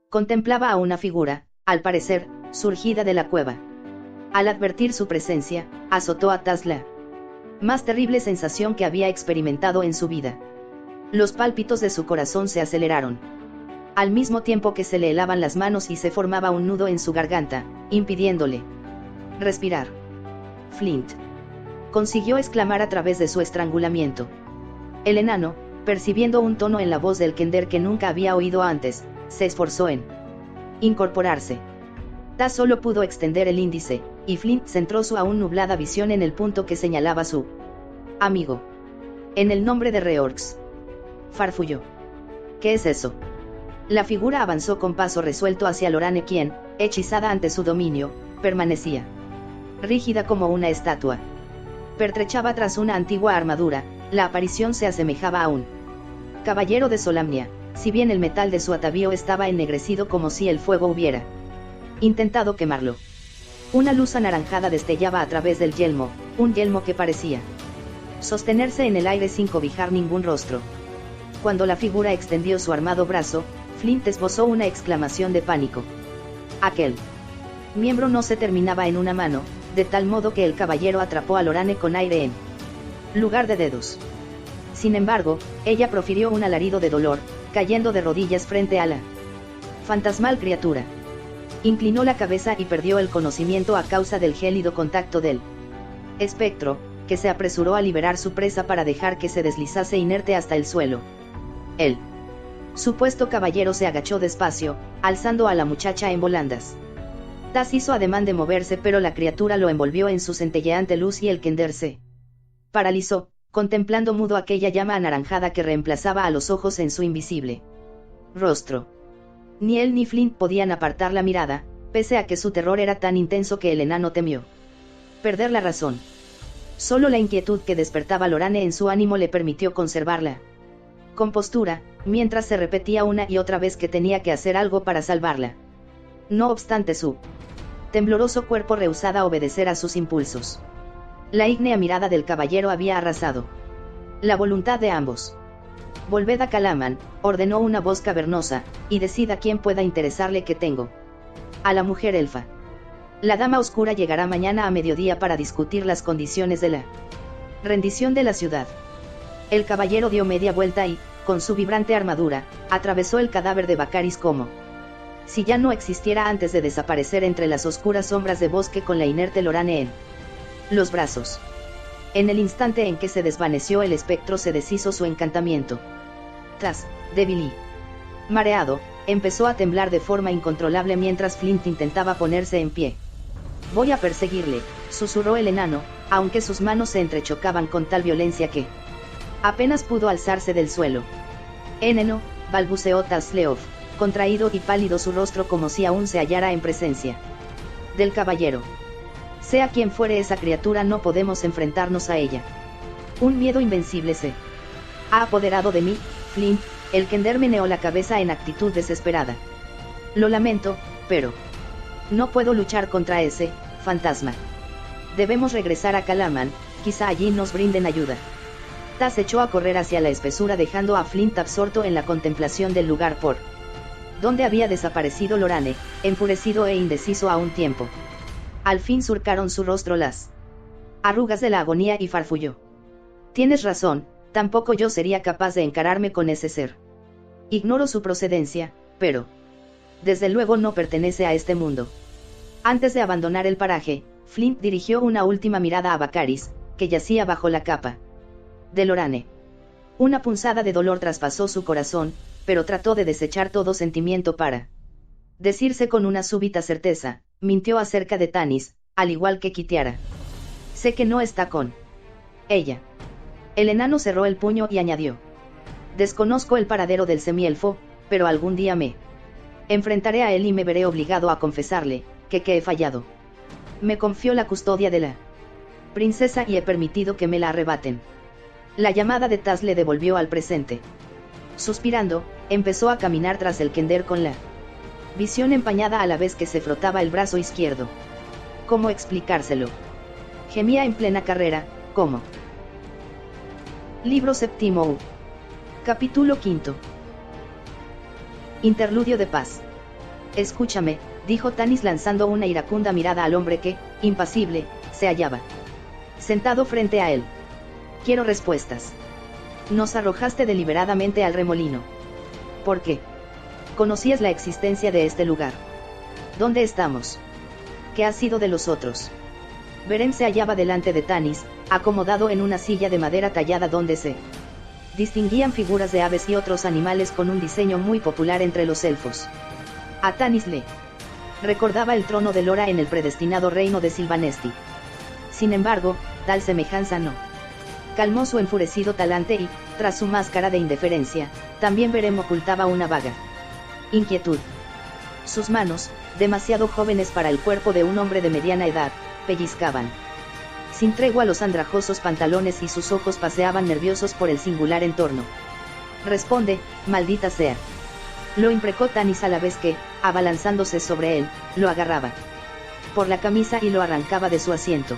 contemplaba a una figura, al parecer, surgida de la cueva. Al advertir su presencia, azotó a Taz la más terrible sensación que había experimentado en su vida. Los pálpitos de su corazón se aceleraron, al mismo tiempo que se le helaban las manos y se formaba un nudo en su garganta, impidiéndole respirar. Flint consiguió exclamar a través de su estrangulamiento. El enano, percibiendo un tono en la voz del Kender que nunca había oído antes, se esforzó en incorporarse. Taz solo pudo extender el índice, y Flint centró su aún nublada visión en el punto que señalaba su amigo. En el nombre de Reorx. Farfulló. ¿Qué es eso? La figura avanzó con paso resuelto hacia Lorane quien, hechizada ante su dominio, permanecía rígida como una estatua. Pertrechaba tras una antigua armadura, la aparición se asemejaba a un caballero de Solamnia, si bien el metal de su atavío estaba ennegrecido como si el fuego hubiera intentado quemarlo. Una luz anaranjada destellaba a través del yelmo, un yelmo que parecía sostenerse en el aire sin cobijar ningún rostro. Cuando la figura extendió su armado brazo, Flint esbozó una exclamación de pánico. Aquel miembro no se terminaba en una mano, de tal modo que el caballero atrapó a Lorane con aire en lugar de dedos. Sin embargo, ella profirió un alarido de dolor, cayendo de rodillas frente a la fantasmal criatura. Inclinó la cabeza y perdió el conocimiento a causa del gélido contacto del espectro, que se apresuró a liberar su presa para dejar que se deslizase inerte hasta el suelo. El supuesto caballero se agachó despacio, alzando a la muchacha en volandas. Taz hizo ademán de moverse, pero la criatura lo envolvió en su centelleante luz y el Kender se paralizó, contemplando mudo aquella llama anaranjada que reemplazaba a los ojos en su invisible rostro. Ni él ni Flint podían apartar la mirada, pese a que su terror era tan intenso que el enano temió perder la razón. Solo la inquietud que despertaba Lorane en su ánimo le permitió conservarla compostura, mientras se repetía una y otra vez que tenía que hacer algo para salvarla. No obstante, su tembloroso cuerpo rehusaba a obedecer a sus impulsos. La ígnea mirada del caballero había arrasado la voluntad de ambos. Volved a Calaman, ordenó una voz cavernosa, y decida quién pueda interesarle que tengo a la mujer elfa. La dama oscura llegará mañana a mediodía para discutir las condiciones de la rendición de la ciudad. El caballero dio media vuelta y, con su vibrante armadura, atravesó el cadáver de Bacaris como si ya no existiera antes de desaparecer entre las oscuras sombras de bosque con la inerte Lorane en los brazos. En el instante en que se desvaneció el espectro se deshizo su encantamiento. Taz, débil y mareado, empezó a temblar de forma incontrolable mientras Flint intentaba ponerse en pie. Voy a perseguirle, susurró el enano, aunque sus manos se entrechocaban con tal violencia que apenas pudo alzarse del suelo. Eneno, balbuceó Tazleov, contraído y pálido su rostro como si aún se hallara en presencia del caballero. Sea quien fuere esa criatura, no podemos enfrentarnos a ella. Un miedo invencible se ha apoderado de mí, Flint. El Kender meneó la cabeza en actitud desesperada. Lo lamento, pero no puedo luchar contra ese fantasma. Debemos regresar a Calaman, quizá allí nos brinden ayuda. Taz echó a correr hacia la espesura dejando a Flint absorto en la contemplación del lugar por donde había desaparecido Lorane, enfurecido e indeciso a un tiempo. Al fin surcaron su rostro las arrugas de la agonía y farfulló. Tienes razón, tampoco yo sería capaz de encararme con ese ser. Ignoro su procedencia, pero desde luego no pertenece a este mundo. Antes de abandonar el paraje, Flint dirigió una última mirada a Bacaris, que yacía bajo la capa de Lorane. Una punzada de dolor traspasó su corazón, pero trató de desechar todo sentimiento para decirse con una súbita certeza, mintió acerca de Tanis, al igual que Kitiara. Sé que no está con ella. El enano cerró el puño y añadió. Desconozco el paradero del semielfo, pero algún día me enfrentaré a él y me veré obligado a confesarle que he fallado. Me confió la custodia de la princesa y he permitido que me la arrebaten. La llamada de Taz le devolvió al presente. Suspirando, Empezó a caminar tras el Kender con la visión empañada a la vez que se frotaba el brazo izquierdo. ¿Cómo explicárselo? Gemía en plena carrera. ¿Cómo? Libro séptimo. Capítulo quinto. Interludio de paz. Escúchame, dijo Tanis lanzando una iracunda mirada al hombre que, impasible, se hallaba sentado frente a él. Quiero respuestas. Nos arrojaste deliberadamente al remolino. ¿Por qué? Conocías la existencia de este lugar. ¿Dónde estamos? ¿Qué ha sido de los otros? Berem se hallaba delante de Tanis, acomodado en una silla de madera tallada donde se distinguían figuras de aves y otros animales con un diseño muy popular entre los elfos. A Tanis le recordaba el trono de Lora en el predestinado reino de Silvanesti. Sin embargo, tal semejanza no calmó su enfurecido talante y, tras su máscara de indiferencia, también Berem ocultaba una vaga inquietud. Sus manos, demasiado jóvenes para el cuerpo de un hombre de mediana edad, pellizcaban sin tregua los andrajosos pantalones y sus ojos paseaban nerviosos por el singular entorno. Responde, maldita sea. Lo imprecó Tanis a la vez que, abalanzándose sobre él, lo agarraba por la camisa y lo arrancaba de su asiento.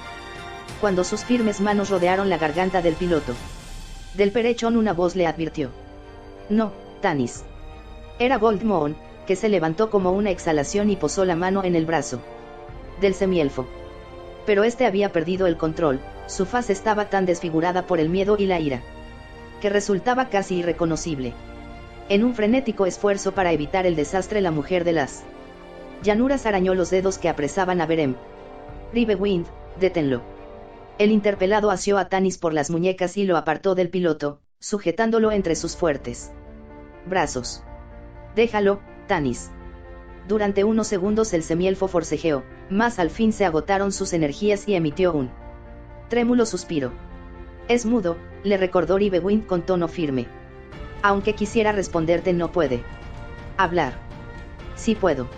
Cuando sus firmes manos rodearon la garganta del piloto del perechón, una voz le advirtió. No, Tanis. Era Goldmoon, que se levantó como una exhalación y posó la mano en el brazo del semielfo. Pero este había perdido el control, su faz estaba tan desfigurada por el miedo y la ira, que resultaba casi irreconocible. En un frenético esfuerzo para evitar el desastre, la mujer de las llanuras arañó los dedos que apresaban a Berem. Ribewind, deténlo. El interpelado asió a Tanis por las muñecas y lo apartó del piloto, sujetándolo entre sus fuertes brazos. Déjalo, Tanis. Durante unos segundos el semielfo forcejeó, mas al fin se agotaron sus energías y emitió un trémulo suspiro. Es mudo, le recordó Ribewind con tono firme. Aunque quisiera responderte, no puede hablar. Sí puedo.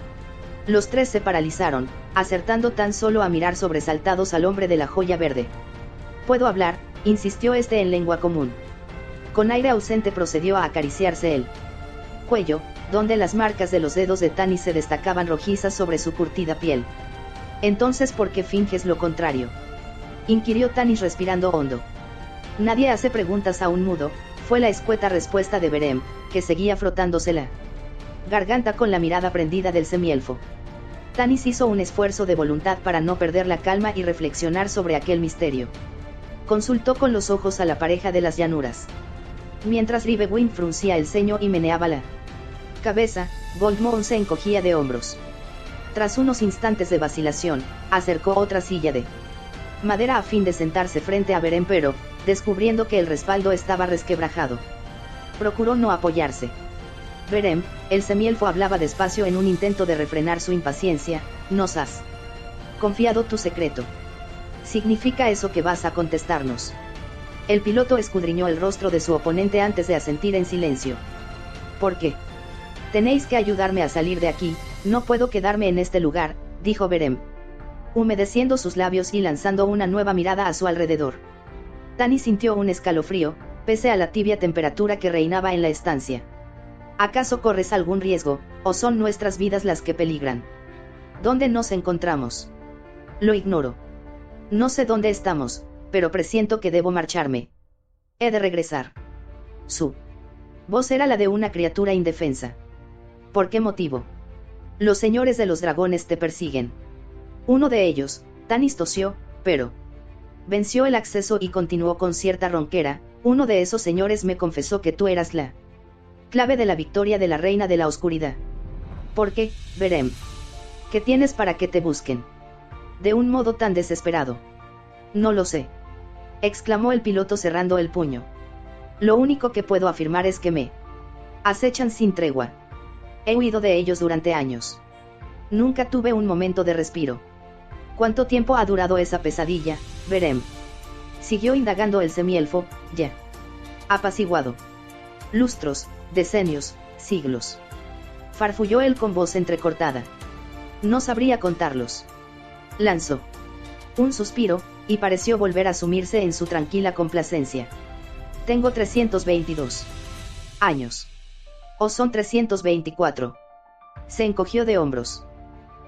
Los tres se paralizaron, acertando tan solo a mirar sobresaltados al hombre de la joya verde. Puedo hablar, insistió este en lengua común. Con aire ausente procedió a acariciarse el cuello, donde las marcas de los dedos de Tanis se destacaban rojizas sobre su curtida piel. Entonces, ¿por qué finges lo contrario?, inquirió Tanis respirando hondo. Nadie hace preguntas a un mudo, fue la escueta respuesta de Berem, que seguía frotándose la garganta con la mirada prendida del semielfo. Tanis hizo un esfuerzo de voluntad para no perder la calma y reflexionar sobre aquel misterio. Consultó con los ojos a la pareja de las llanuras. Mientras Ribewind fruncía el ceño y meneaba la cabeza, Goldmoon se encogía de hombros. Tras unos instantes de vacilación, acercó otra silla de madera a fin de sentarse frente a Berem, pero, descubriendo que el respaldo estaba resquebrajado, procuró no apoyarse. Berem, el semielfo hablaba despacio en un intento de refrenar su impaciencia, nos has confiado tu secreto. ¿Significa eso que vas a contestarnos? El piloto escudriñó el rostro de su oponente antes de asentir en silencio. ¿Por qué? Tenéis que ayudarme a salir de aquí, no puedo quedarme en este lugar, dijo Berem, humedeciendo sus labios y lanzando una nueva mirada a su alrededor. Tanis sintió un escalofrío, pese a la tibia temperatura que reinaba en la estancia. ¿Acaso corres algún riesgo, o son nuestras vidas las que peligran? ¿Dónde nos encontramos? Lo ignoro. No sé dónde estamos, pero presiento que debo marcharme. He de regresar. Su voz era la de una criatura indefensa. ¿Por qué motivo? Los señores de los dragones te persiguen. Uno de ellos, Tanis tosió, pero venció el acceso y continuó con cierta ronquera. Uno de esos señores me confesó que tú eras la clave de la victoria de la reina de la oscuridad. ¿Por qué, Berem? ¿Qué tienes para que te busquen de un modo tan desesperado? No lo sé, exclamó el piloto cerrando el puño. Lo único que puedo afirmar es que me acechan sin tregua. He huido de ellos durante años. Nunca tuve un momento de respiro. ¿Cuánto tiempo ha durado esa pesadilla, Berem? Siguió indagando el semielfo, ya apaciguado. Lustros, decenios, siglos. Farfulló él con voz entrecortada. No sabría contarlos. Lanzó un suspiro, y pareció volver a sumirse en su tranquila complacencia. Tengo 322 años. ¿O son 324? Se encogió de hombros.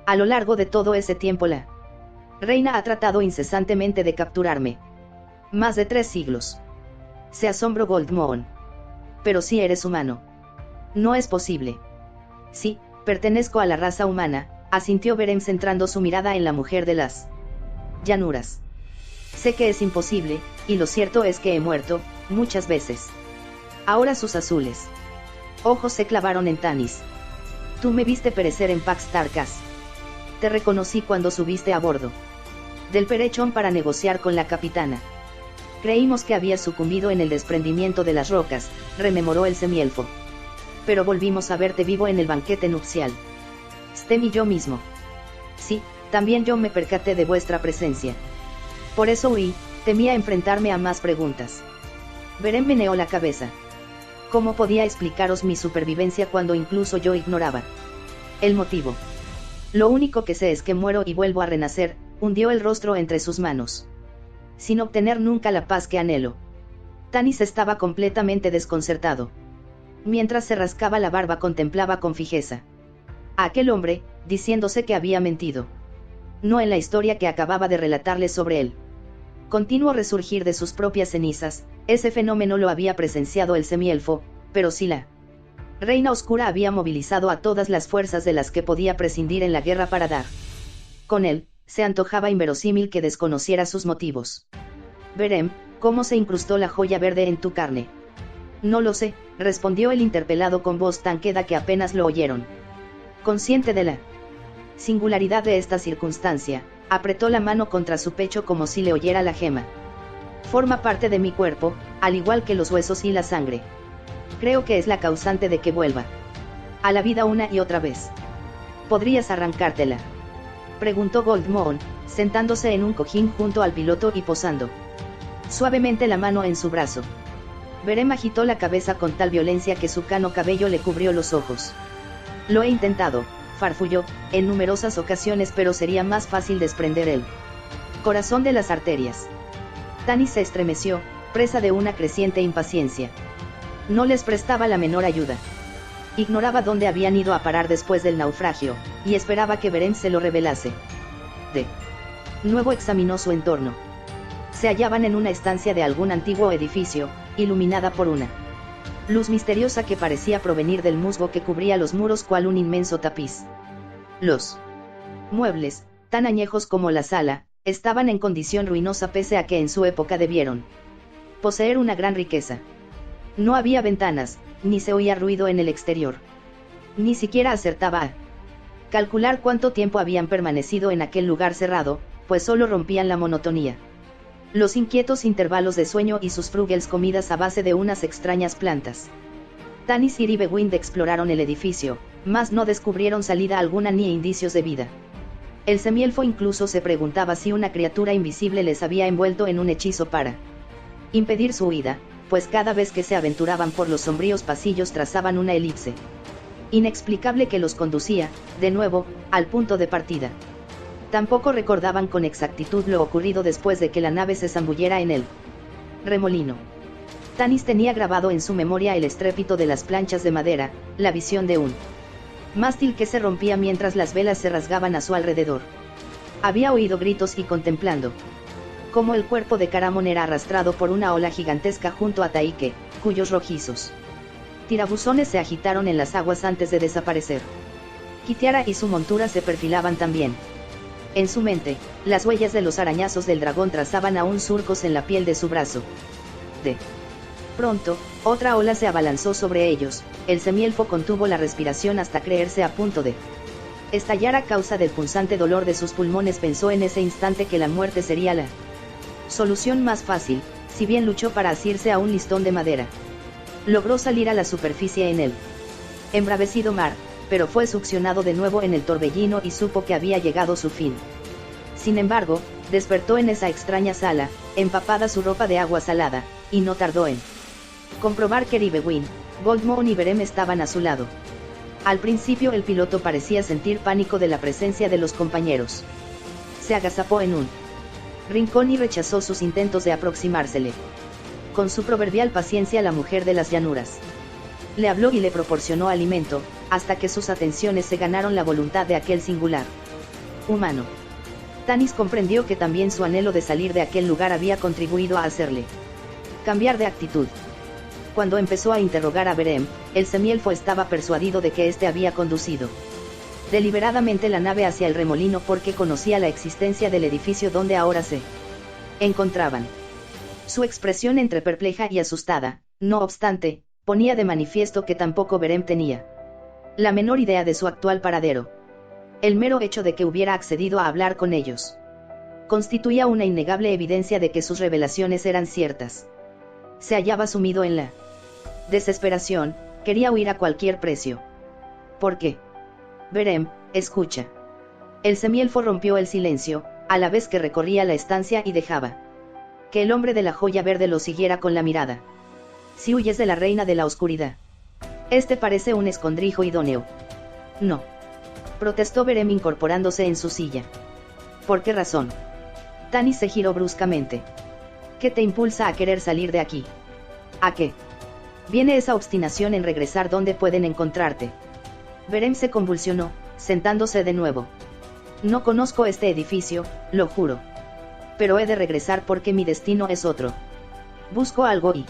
A lo largo de todo ese tiempo la reina ha tratado incesantemente de capturarme. Más de 3 siglos. Se asombró Goldmoon. Pero si eres humano. No es posible. Sí, pertenezco a la raza humana, asintió Beren centrando su mirada en la mujer de las llanuras. Sé que es imposible, y lo cierto es que he muerto, muchas veces. Ahora sus azules ojos se clavaron en Tanis. Tú me viste perecer en Pax Tarkas. Te reconocí cuando subiste a bordo del Perechón para negociar con la capitana. Creímos que había sucumbido en el desprendimiento de las rocas, rememoró el semielfo. Pero volvimos a verte vivo en el banquete nupcial. Stem y yo mismo. Sí, también yo me percaté de vuestra presencia. Por eso huí, temía enfrentarme a más preguntas. Beren meneó la cabeza. ¿Cómo podía explicaros mi supervivencia cuando incluso yo ignoraba el motivo? Lo único que sé es que muero y vuelvo a renacer, hundió el rostro entre sus manos. Sin obtener nunca la paz que anhelo. Tanis estaba completamente desconcertado. Mientras se rascaba la barba contemplaba con fijeza a aquel hombre, diciéndose que había mentido. No en la historia que acababa de relatarle sobre él. Continuo resurgir de sus propias cenizas, ese fenómeno lo había presenciado el semielfo, pero sí la reina oscura había movilizado a todas las fuerzas de las que podía prescindir en la guerra para dar con él. Se antojaba inverosímil que desconociera sus motivos. Beren, ¿cómo se incrustó la joya verde en tu carne? No lo sé, respondió el interpelado con voz tan queda que apenas lo oyeron. Consciente de la singularidad de esta circunstancia, apretó la mano contra su pecho como si le oyera la gema. Forma parte de mi cuerpo, al igual que los huesos y la sangre. Creo que es la causante de que vuelva a la vida una y otra vez. ¿Podrías arrancártela?, preguntó Goldmoon, sentándose en un cojín junto al piloto y posando suavemente la mano en su brazo. Beren agitó la cabeza con tal violencia que su cano cabello le cubrió los ojos. Lo he intentado, farfulló, en numerosas ocasiones, pero sería más fácil desprender el corazón de las arterias. Tanis se estremeció, presa de una creciente impaciencia. No les prestaba la menor ayuda. Ignoraba dónde habían ido a parar después del naufragio, y esperaba que Beren se lo revelase. De nuevo examinó su entorno. Se hallaban en una estancia de algún antiguo edificio, iluminada por una luz misteriosa que parecía provenir del musgo que cubría los muros cual un inmenso tapiz. Los muebles, tan añejos como la sala, estaban en condición ruinosa pese a que en su época debieron poseer una gran riqueza. No había ventanas, ni se oía ruido en el exterior. Ni siquiera acertaba a calcular cuánto tiempo habían permanecido en aquel lugar cerrado, pues solo rompían la monotonía los inquietos intervalos de sueño y sus frugables comidas a base de unas extrañas plantas. Tanis y Ribewind exploraron el edificio, mas no descubrieron salida alguna ni indicios de vida. El semielfo incluso se preguntaba si una criatura invisible les había envuelto en un hechizo para impedir su huida, pues cada vez que se aventuraban por los sombríos pasillos trazaban una elipse inexplicable que los conducía, de nuevo, al punto de partida. Tampoco recordaban con exactitud lo ocurrido después de que la nave se zambullera en el remolino. Tanis tenía grabado en su memoria el estrépito de las planchas de madera, la visión de un mástil que se rompía mientras las velas se rasgaban a su alrededor. Había oído gritos y contemplando cómo el cuerpo de Caramon era arrastrado por una ola gigantesca junto a Taike, cuyos rojizos tirabuzones se agitaron en las aguas antes de desaparecer. Kitiara y su montura se perfilaban también. En su mente, las huellas de los arañazos del dragón trazaban aún surcos en la piel de su brazo. De pronto, otra ola se abalanzó sobre ellos, el semielfo contuvo la respiración hasta creerse a punto de estallar a causa del punzante dolor de sus pulmones. Pensó en ese instante que la muerte sería la solución más fácil, si bien luchó para asirse a un listón de madera. Logró salir a la superficie en el embravecido mar, pero fue succionado de nuevo en el torbellino y supo que había llegado su fin. Sin embargo, despertó en esa extraña sala, empapada su ropa de agua salada, y no tardó en comprobar que Ribewind, Goldmoon y Beren estaban a su lado. Al principio el piloto parecía sentir pánico de la presencia de los compañeros. Se agazapó en un rincón y rechazó sus intentos de aproximársele. Con su proverbial paciencia la mujer de las llanuras Le habló y le proporcionó alimento, hasta que sus atenciones se ganaron la voluntad de aquel singular humano. Tanis comprendió que también su anhelo de salir de aquel lugar había contribuido a hacerle cambiar de actitud. Cuando empezó a interrogar a Berem, el semielfo estaba persuadido de que éste había conducido deliberadamente la nave hacia el remolino porque conocía la existencia del edificio donde ahora se encontraban. Su expresión entre perpleja y asustada, no obstante, ponía de manifiesto que tampoco Berem tenía la menor idea de su actual paradero. El mero hecho de que hubiera accedido a hablar con ellos constituía una innegable evidencia de que sus revelaciones eran ciertas. Se hallaba sumido en la desesperación, quería huir a cualquier precio. ¿Por qué? Berem, escucha. El semielfo rompió el silencio, a la vez que recorría la estancia y dejaba que el hombre de la joya verde lo siguiera con la mirada. Si huyes de la reina de la oscuridad, este parece un escondrijo idóneo. No. Protestó Berem incorporándose en su silla. ¿Por qué razón? Tanis se giró bruscamente. ¿Qué te impulsa a querer salir de aquí? ¿A qué viene esa obstinación en regresar donde pueden encontrarte? Berem se convulsionó, sentándose de nuevo. No conozco este edificio, lo juro. Pero he de regresar porque mi destino es otro. Busco algo y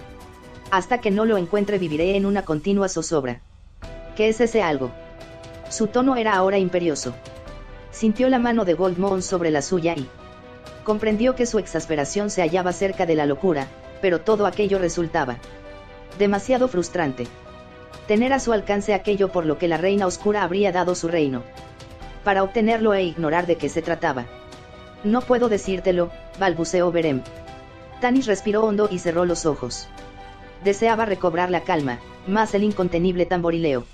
hasta que no lo encuentre viviré en una continua zozobra. ¿Qué es ese algo? Su tono era ahora imperioso. Sintió la mano de Goldmoon sobre la suya y comprendió que su exasperación se hallaba cerca de la locura, pero todo aquello resultaba demasiado frustrante. Tener a su alcance aquello por lo que la reina oscura habría dado su reino. Para obtenerlo e ignorar de qué se trataba. No puedo decírtelo, balbuceó Berem. Tanis respiró hondo y cerró los ojos. Deseaba recobrar la calma, mas el incontenible tamborileo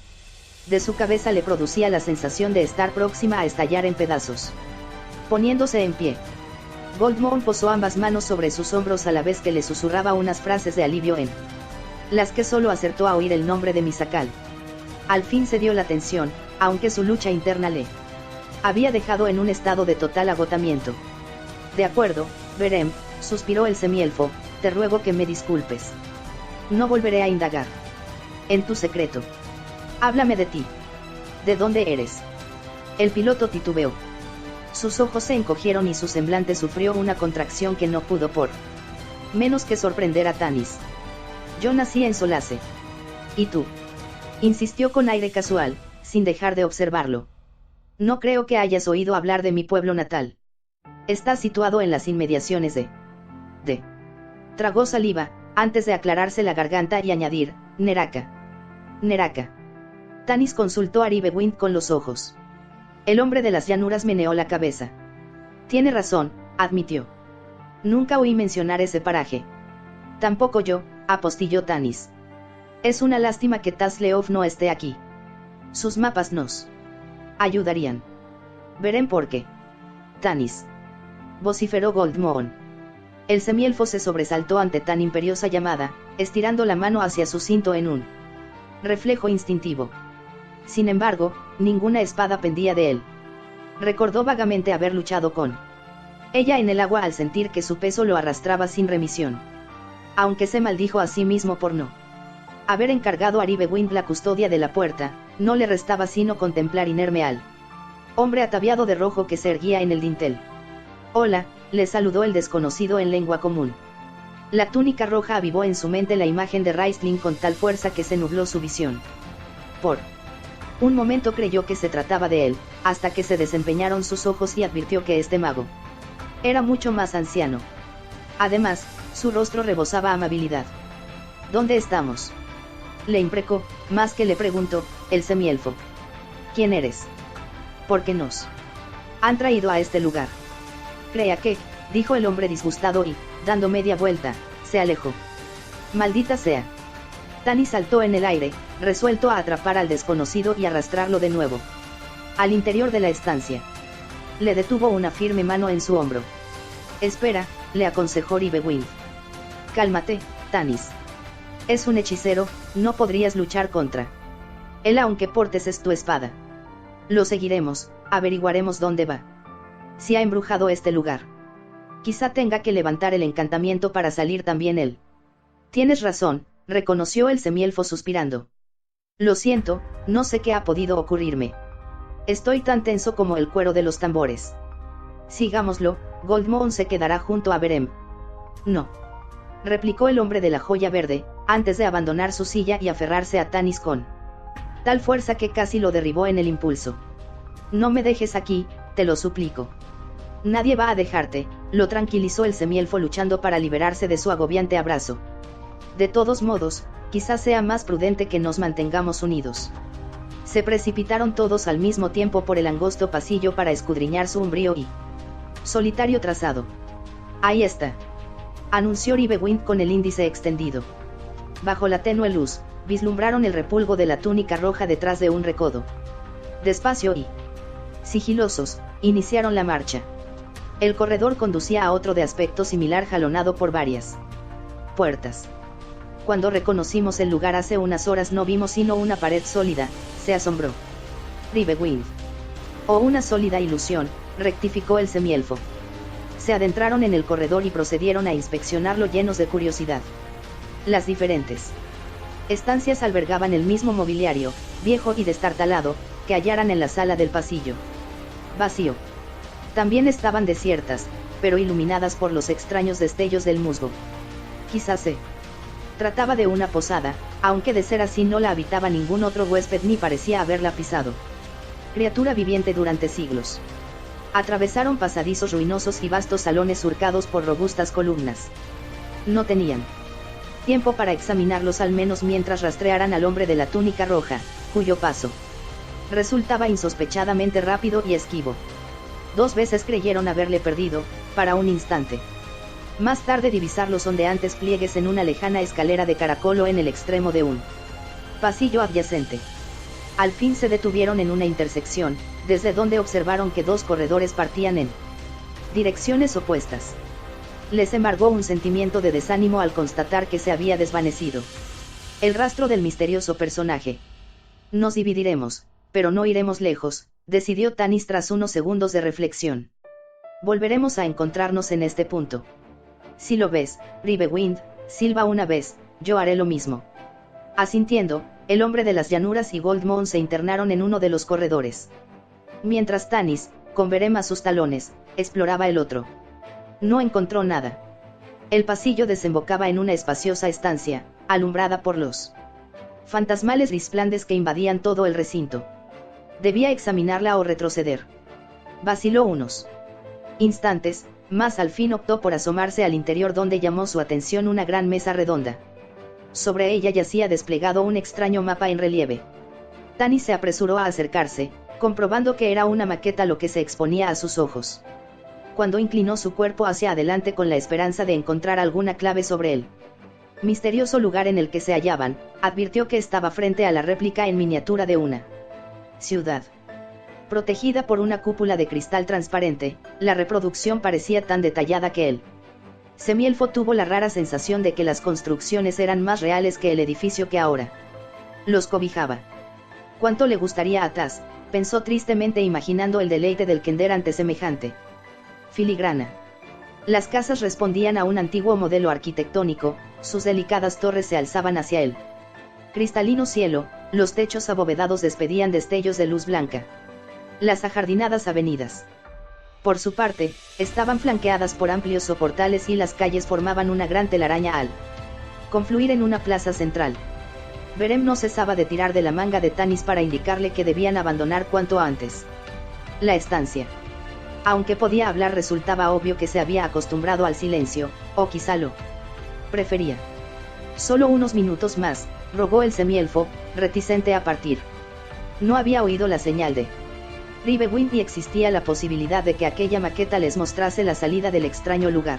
de su cabeza le producía la sensación de estar próxima a estallar en pedazos. Poniéndose en pie, Goldmoon posó ambas manos sobre sus hombros a la vez que le susurraba unas frases de alivio en las que solo acertó a oír el nombre de Misakal. Al fin cedió la tensión, aunque su lucha interna le había dejado en un estado de total agotamiento. De acuerdo, Berem, suspiró el semielfo, te ruego que me disculpes. No volveré a indagar en tu secreto. Háblame de ti. ¿De dónde eres? El piloto titubeó. Sus ojos se encogieron y su semblante sufrió una contracción que no pudo por menos que sorprender a Tanis. Yo nací en Solace. ¿Y tú? Insistió con aire casual, sin dejar de observarlo. No creo que hayas oído hablar de mi pueblo natal. Está situado en las inmediaciones de... Tragó saliva, antes de aclararse la garganta y añadir, Neraka. Neraka. Tanis consultó a Ribewind con los ojos. El hombre de las llanuras meneó la cabeza. Tiene razón, admitió. Nunca oí mencionar ese paraje. Tampoco yo, apostilló Tanis. Es una lástima que Tasleov no esté aquí. Sus mapas nos ayudarían. Verán por qué. Tanis. Vociferó Goldmoon. El semielfo se sobresaltó ante tan imperiosa llamada, estirando la mano hacia su cinto en un reflejo instintivo. Sin embargo, ninguna espada pendía de él. Recordó vagamente haber luchado con ella en el agua al sentir que su peso lo arrastraba sin remisión. Aunque se maldijo a sí mismo por no haber encargado a Ribewind la custodia de la puerta, no le restaba sino contemplar inerme al hombre ataviado de rojo que se erguía en el dintel. Hola, le saludó el desconocido en lengua común. La túnica roja avivó en su mente la imagen de Raistlin con tal fuerza que se nubló su visión. Por un momento creyó que se trataba de él, hasta que se desempeñaron sus ojos y advirtió que este mago era mucho más anciano. Además, su rostro rebosaba amabilidad. ¿Dónde estamos?, le imprecó, más que le preguntó, el semielfo. ¿Quién eres? ¿Por qué nos han traído a este lugar? Crea que, dijo el hombre disgustado y, dando media vuelta, se alejó. Maldita sea. Tanis saltó en el aire, resuelto a atrapar al desconocido y arrastrarlo de nuevo al interior de la estancia. Le detuvo una firme mano en su hombro. Espera, le aconsejó Ribewind. Cálmate, Tanis. Es un hechicero, no podrías luchar contra él aunque portes tu espada. Lo seguiremos, averiguaremos dónde va. Si ha embrujado este lugar. Quizá tenga que levantar el encantamiento para salir también él. Tienes razón, reconoció el semielfo suspirando. Lo siento, no sé qué ha podido ocurrirme. Estoy tan tenso como el cuero de los tambores. Sigámoslo, Goldmoon se quedará junto a Berem. No. Replicó el hombre de la joya verde, antes de abandonar su silla y aferrarse a Tanis con tal fuerza que casi lo derribó en el impulso. No me dejes aquí, te lo suplico. Nadie va a dejarte, lo tranquilizó el semielfo luchando para liberarse de su agobiante abrazo. De todos modos, quizás sea más prudente que nos mantengamos unidos. Se precipitaron todos al mismo tiempo por el angosto pasillo para escudriñar su umbrío y solitario trazado. Ahí está, anunció Ribewind con el índice extendido. Bajo la tenue luz, vislumbraron el repulgo de la túnica roja detrás de un recodo. Despacio y sigilosos, iniciaron la marcha. El corredor conducía a otro de aspecto similar jalonado por varias puertas. Cuando reconocimos el lugar hace unas horas no vimos sino una pared sólida, se asombró Ribewind. O una sólida ilusión, rectificó el semielfo. Se adentraron en el corredor y procedieron a inspeccionarlo llenos de curiosidad. Las diferentes estancias albergaban el mismo mobiliario, viejo y destartalado, que hallaran en la sala del pasillo. Vacío. También estaban desiertas, pero iluminadas por los extraños destellos del musgo. Quizás se trataba de una posada, aunque de ser así no la habitaba ningún otro huésped ni parecía haberla pisado. Criatura viviente durante siglos. Atravesaron pasadizos ruinosos y vastos salones surcados por robustas columnas. No tenían tiempo para examinarlos al menos mientras rastrearan al hombre de la túnica roja, cuyo paso resultaba insospechadamente rápido y esquivo. 2 veces creyeron haberle perdido, para un instante. Más tarde divisar los ondeantes pliegues en una lejana escalera de caracol o en el extremo de un pasillo adyacente. Al fin se detuvieron en una intersección, desde donde observaron que 2 corredores partían en direcciones opuestas. Les embargó un sentimiento de desánimo al constatar que se había desvanecido el rastro del misterioso personaje. Nos dividiremos, pero no iremos lejos, decidió Tanis tras unos segundos de reflexión. Volveremos a encontrarnos en este punto. Si lo ves, Ribewind, silba una vez, yo haré lo mismo. Asintiendo, el hombre de las llanuras y Goldmoon se internaron en uno de los corredores. Mientras Tanis, con Berem a sus talones, exploraba el otro. No encontró nada. El pasillo desembocaba en una espaciosa estancia, alumbrada por los fantasmales resplandes que invadían todo el recinto. Debía examinarla o retroceder. Vaciló unos instantes, mas al fin optó por asomarse al interior donde llamó su atención una gran mesa redonda. Sobre ella yacía desplegado un extraño mapa en relieve. Tanis se apresuró a acercarse, comprobando que era una maqueta lo que se exponía a sus ojos. Cuando inclinó su cuerpo hacia adelante con la esperanza de encontrar alguna clave sobre el misterioso lugar en el que se hallaban, advirtió que estaba frente a la réplica en miniatura de una ciudad. Protegida por una cúpula de cristal transparente, la reproducción parecía tan detallada que el semielfo tuvo la rara sensación de que las construcciones eran más reales que el edificio que ahora los cobijaba. ¿Cuánto le gustaría a Taz?, pensó tristemente imaginando el deleite del Kender ante semejante filigrana. Las casas respondían a un antiguo modelo arquitectónico, sus delicadas torres se alzaban hacia el cristalino cielo, los techos abovedados despedían destellos de luz blanca. Las ajardinadas avenidas, por su parte, estaban flanqueadas por amplios soportales y las calles formaban una gran telaraña al confluir en una plaza central. Berem no cesaba de tirar de la manga de Tanis para indicarle que debían abandonar cuanto antes la estancia. Aunque podía hablar, resultaba obvio que se había acostumbrado al silencio, o quizá lo prefería. Solo unos minutos más, rogó el semielfo, reticente a partir. No había oído la señal de Ribewind y existía la posibilidad de que aquella maqueta les mostrase la salida del extraño lugar.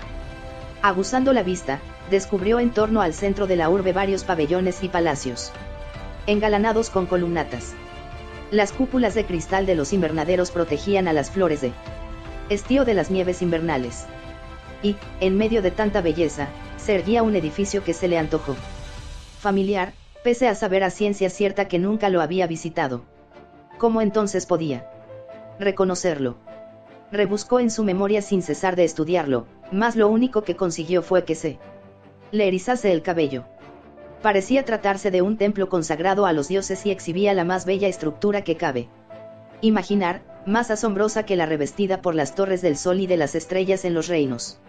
Aguzando la vista, descubrió en torno al centro de la urbe varios pabellones y palacios, engalanados con columnatas. Las cúpulas de cristal de los invernaderos protegían a las flores de estío de las nieves invernales. Y, en medio de tanta belleza, se erguía un edificio que se le antojó familiar, pese a saber a ciencia cierta que nunca lo había visitado. ¿Cómo entonces podía reconocerlo? Rebuscó en su memoria sin cesar de estudiarlo, mas lo único que consiguió fue que se le erizase el cabello. Parecía tratarse de un templo consagrado a los dioses y exhibía la más bella estructura que cabe imaginar, más asombrosa que la revestida por las torres del sol y de las estrellas en los reinos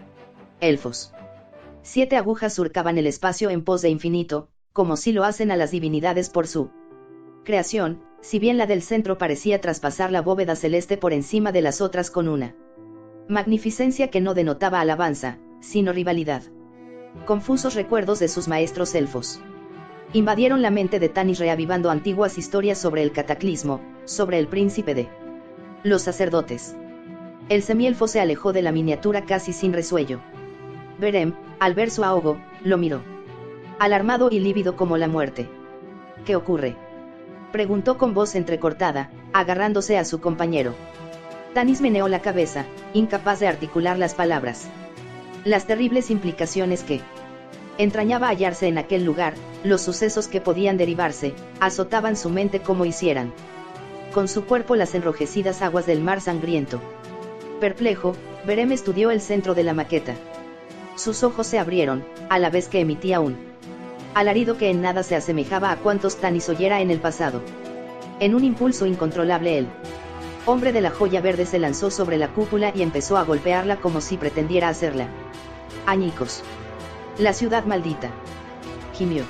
elfos. 7 agujas surcaban el espacio en pos de infinito, como si lo hacen a las divinidades por su creación, si bien la del centro parecía traspasar la bóveda celeste por encima de las otras con una magnificencia que no denotaba alabanza, sino rivalidad. Confusos recuerdos de sus maestros elfos invadieron la mente de Tanis, reavivando antiguas historias sobre el cataclismo, sobre el príncipe de los sacerdotes. El semielfo se alejó de la miniatura casi sin resuello. Berem, al ver su ahogo, lo miró, alarmado y lívido como la muerte. ¿Qué ocurre?, preguntó con voz entrecortada, agarrándose a su compañero. Tanis meneó la cabeza, incapaz de articular las palabras. Las terribles implicaciones que entrañaba hallarse en aquel lugar, los sucesos que podían derivarse, azotaban su mente como hicieran con su cuerpo las enrojecidas aguas del mar sangriento. Perplejo, Berem estudió el centro de la maqueta. Sus ojos se abrieron, a la vez que emitía un alarido que en nada se asemejaba a cuantos Tanis oyera en el pasado. En un impulso incontrolable, el hombre de la joya verde se lanzó sobre la cúpula y empezó a golpearla como si pretendiera hacerla añicos. La ciudad maldita, gimió.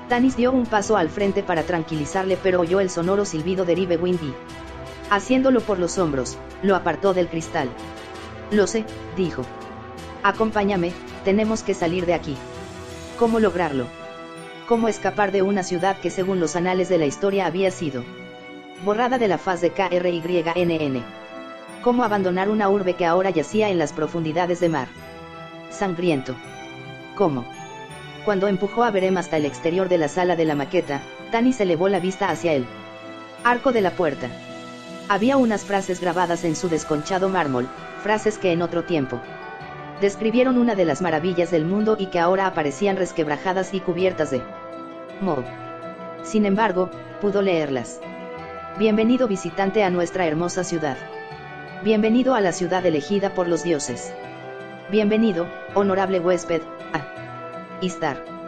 Tanis dio un paso al frente para tranquilizarle, pero oyó el sonoro silbido de Ribewind y, haciéndolo por los hombros, lo apartó del cristal. Lo sé, dijo. Acompáñame, tenemos que salir de aquí. ¿Cómo lograrlo? ¿Cómo escapar de una ciudad que según los anales de la historia había sido borrada de la faz de KRYNN? ¿Cómo abandonar una urbe que ahora yacía en las profundidades de mar sangriento? ¿Cómo? Cuando empujó a Berem hasta el exterior de la sala de la maqueta, Tanis elevó la vista hacia el arco de la puerta. Había unas frases grabadas en su desconchado mármol, frases que en otro tiempo describieron una de las maravillas del mundo y que ahora aparecían resquebrajadas y cubiertas de moho. Sin embargo, pudo leerlas. Bienvenido visitante a nuestra hermosa ciudad. Bienvenido a la ciudad elegida por los dioses. Bienvenido, honorable huésped, a Istar.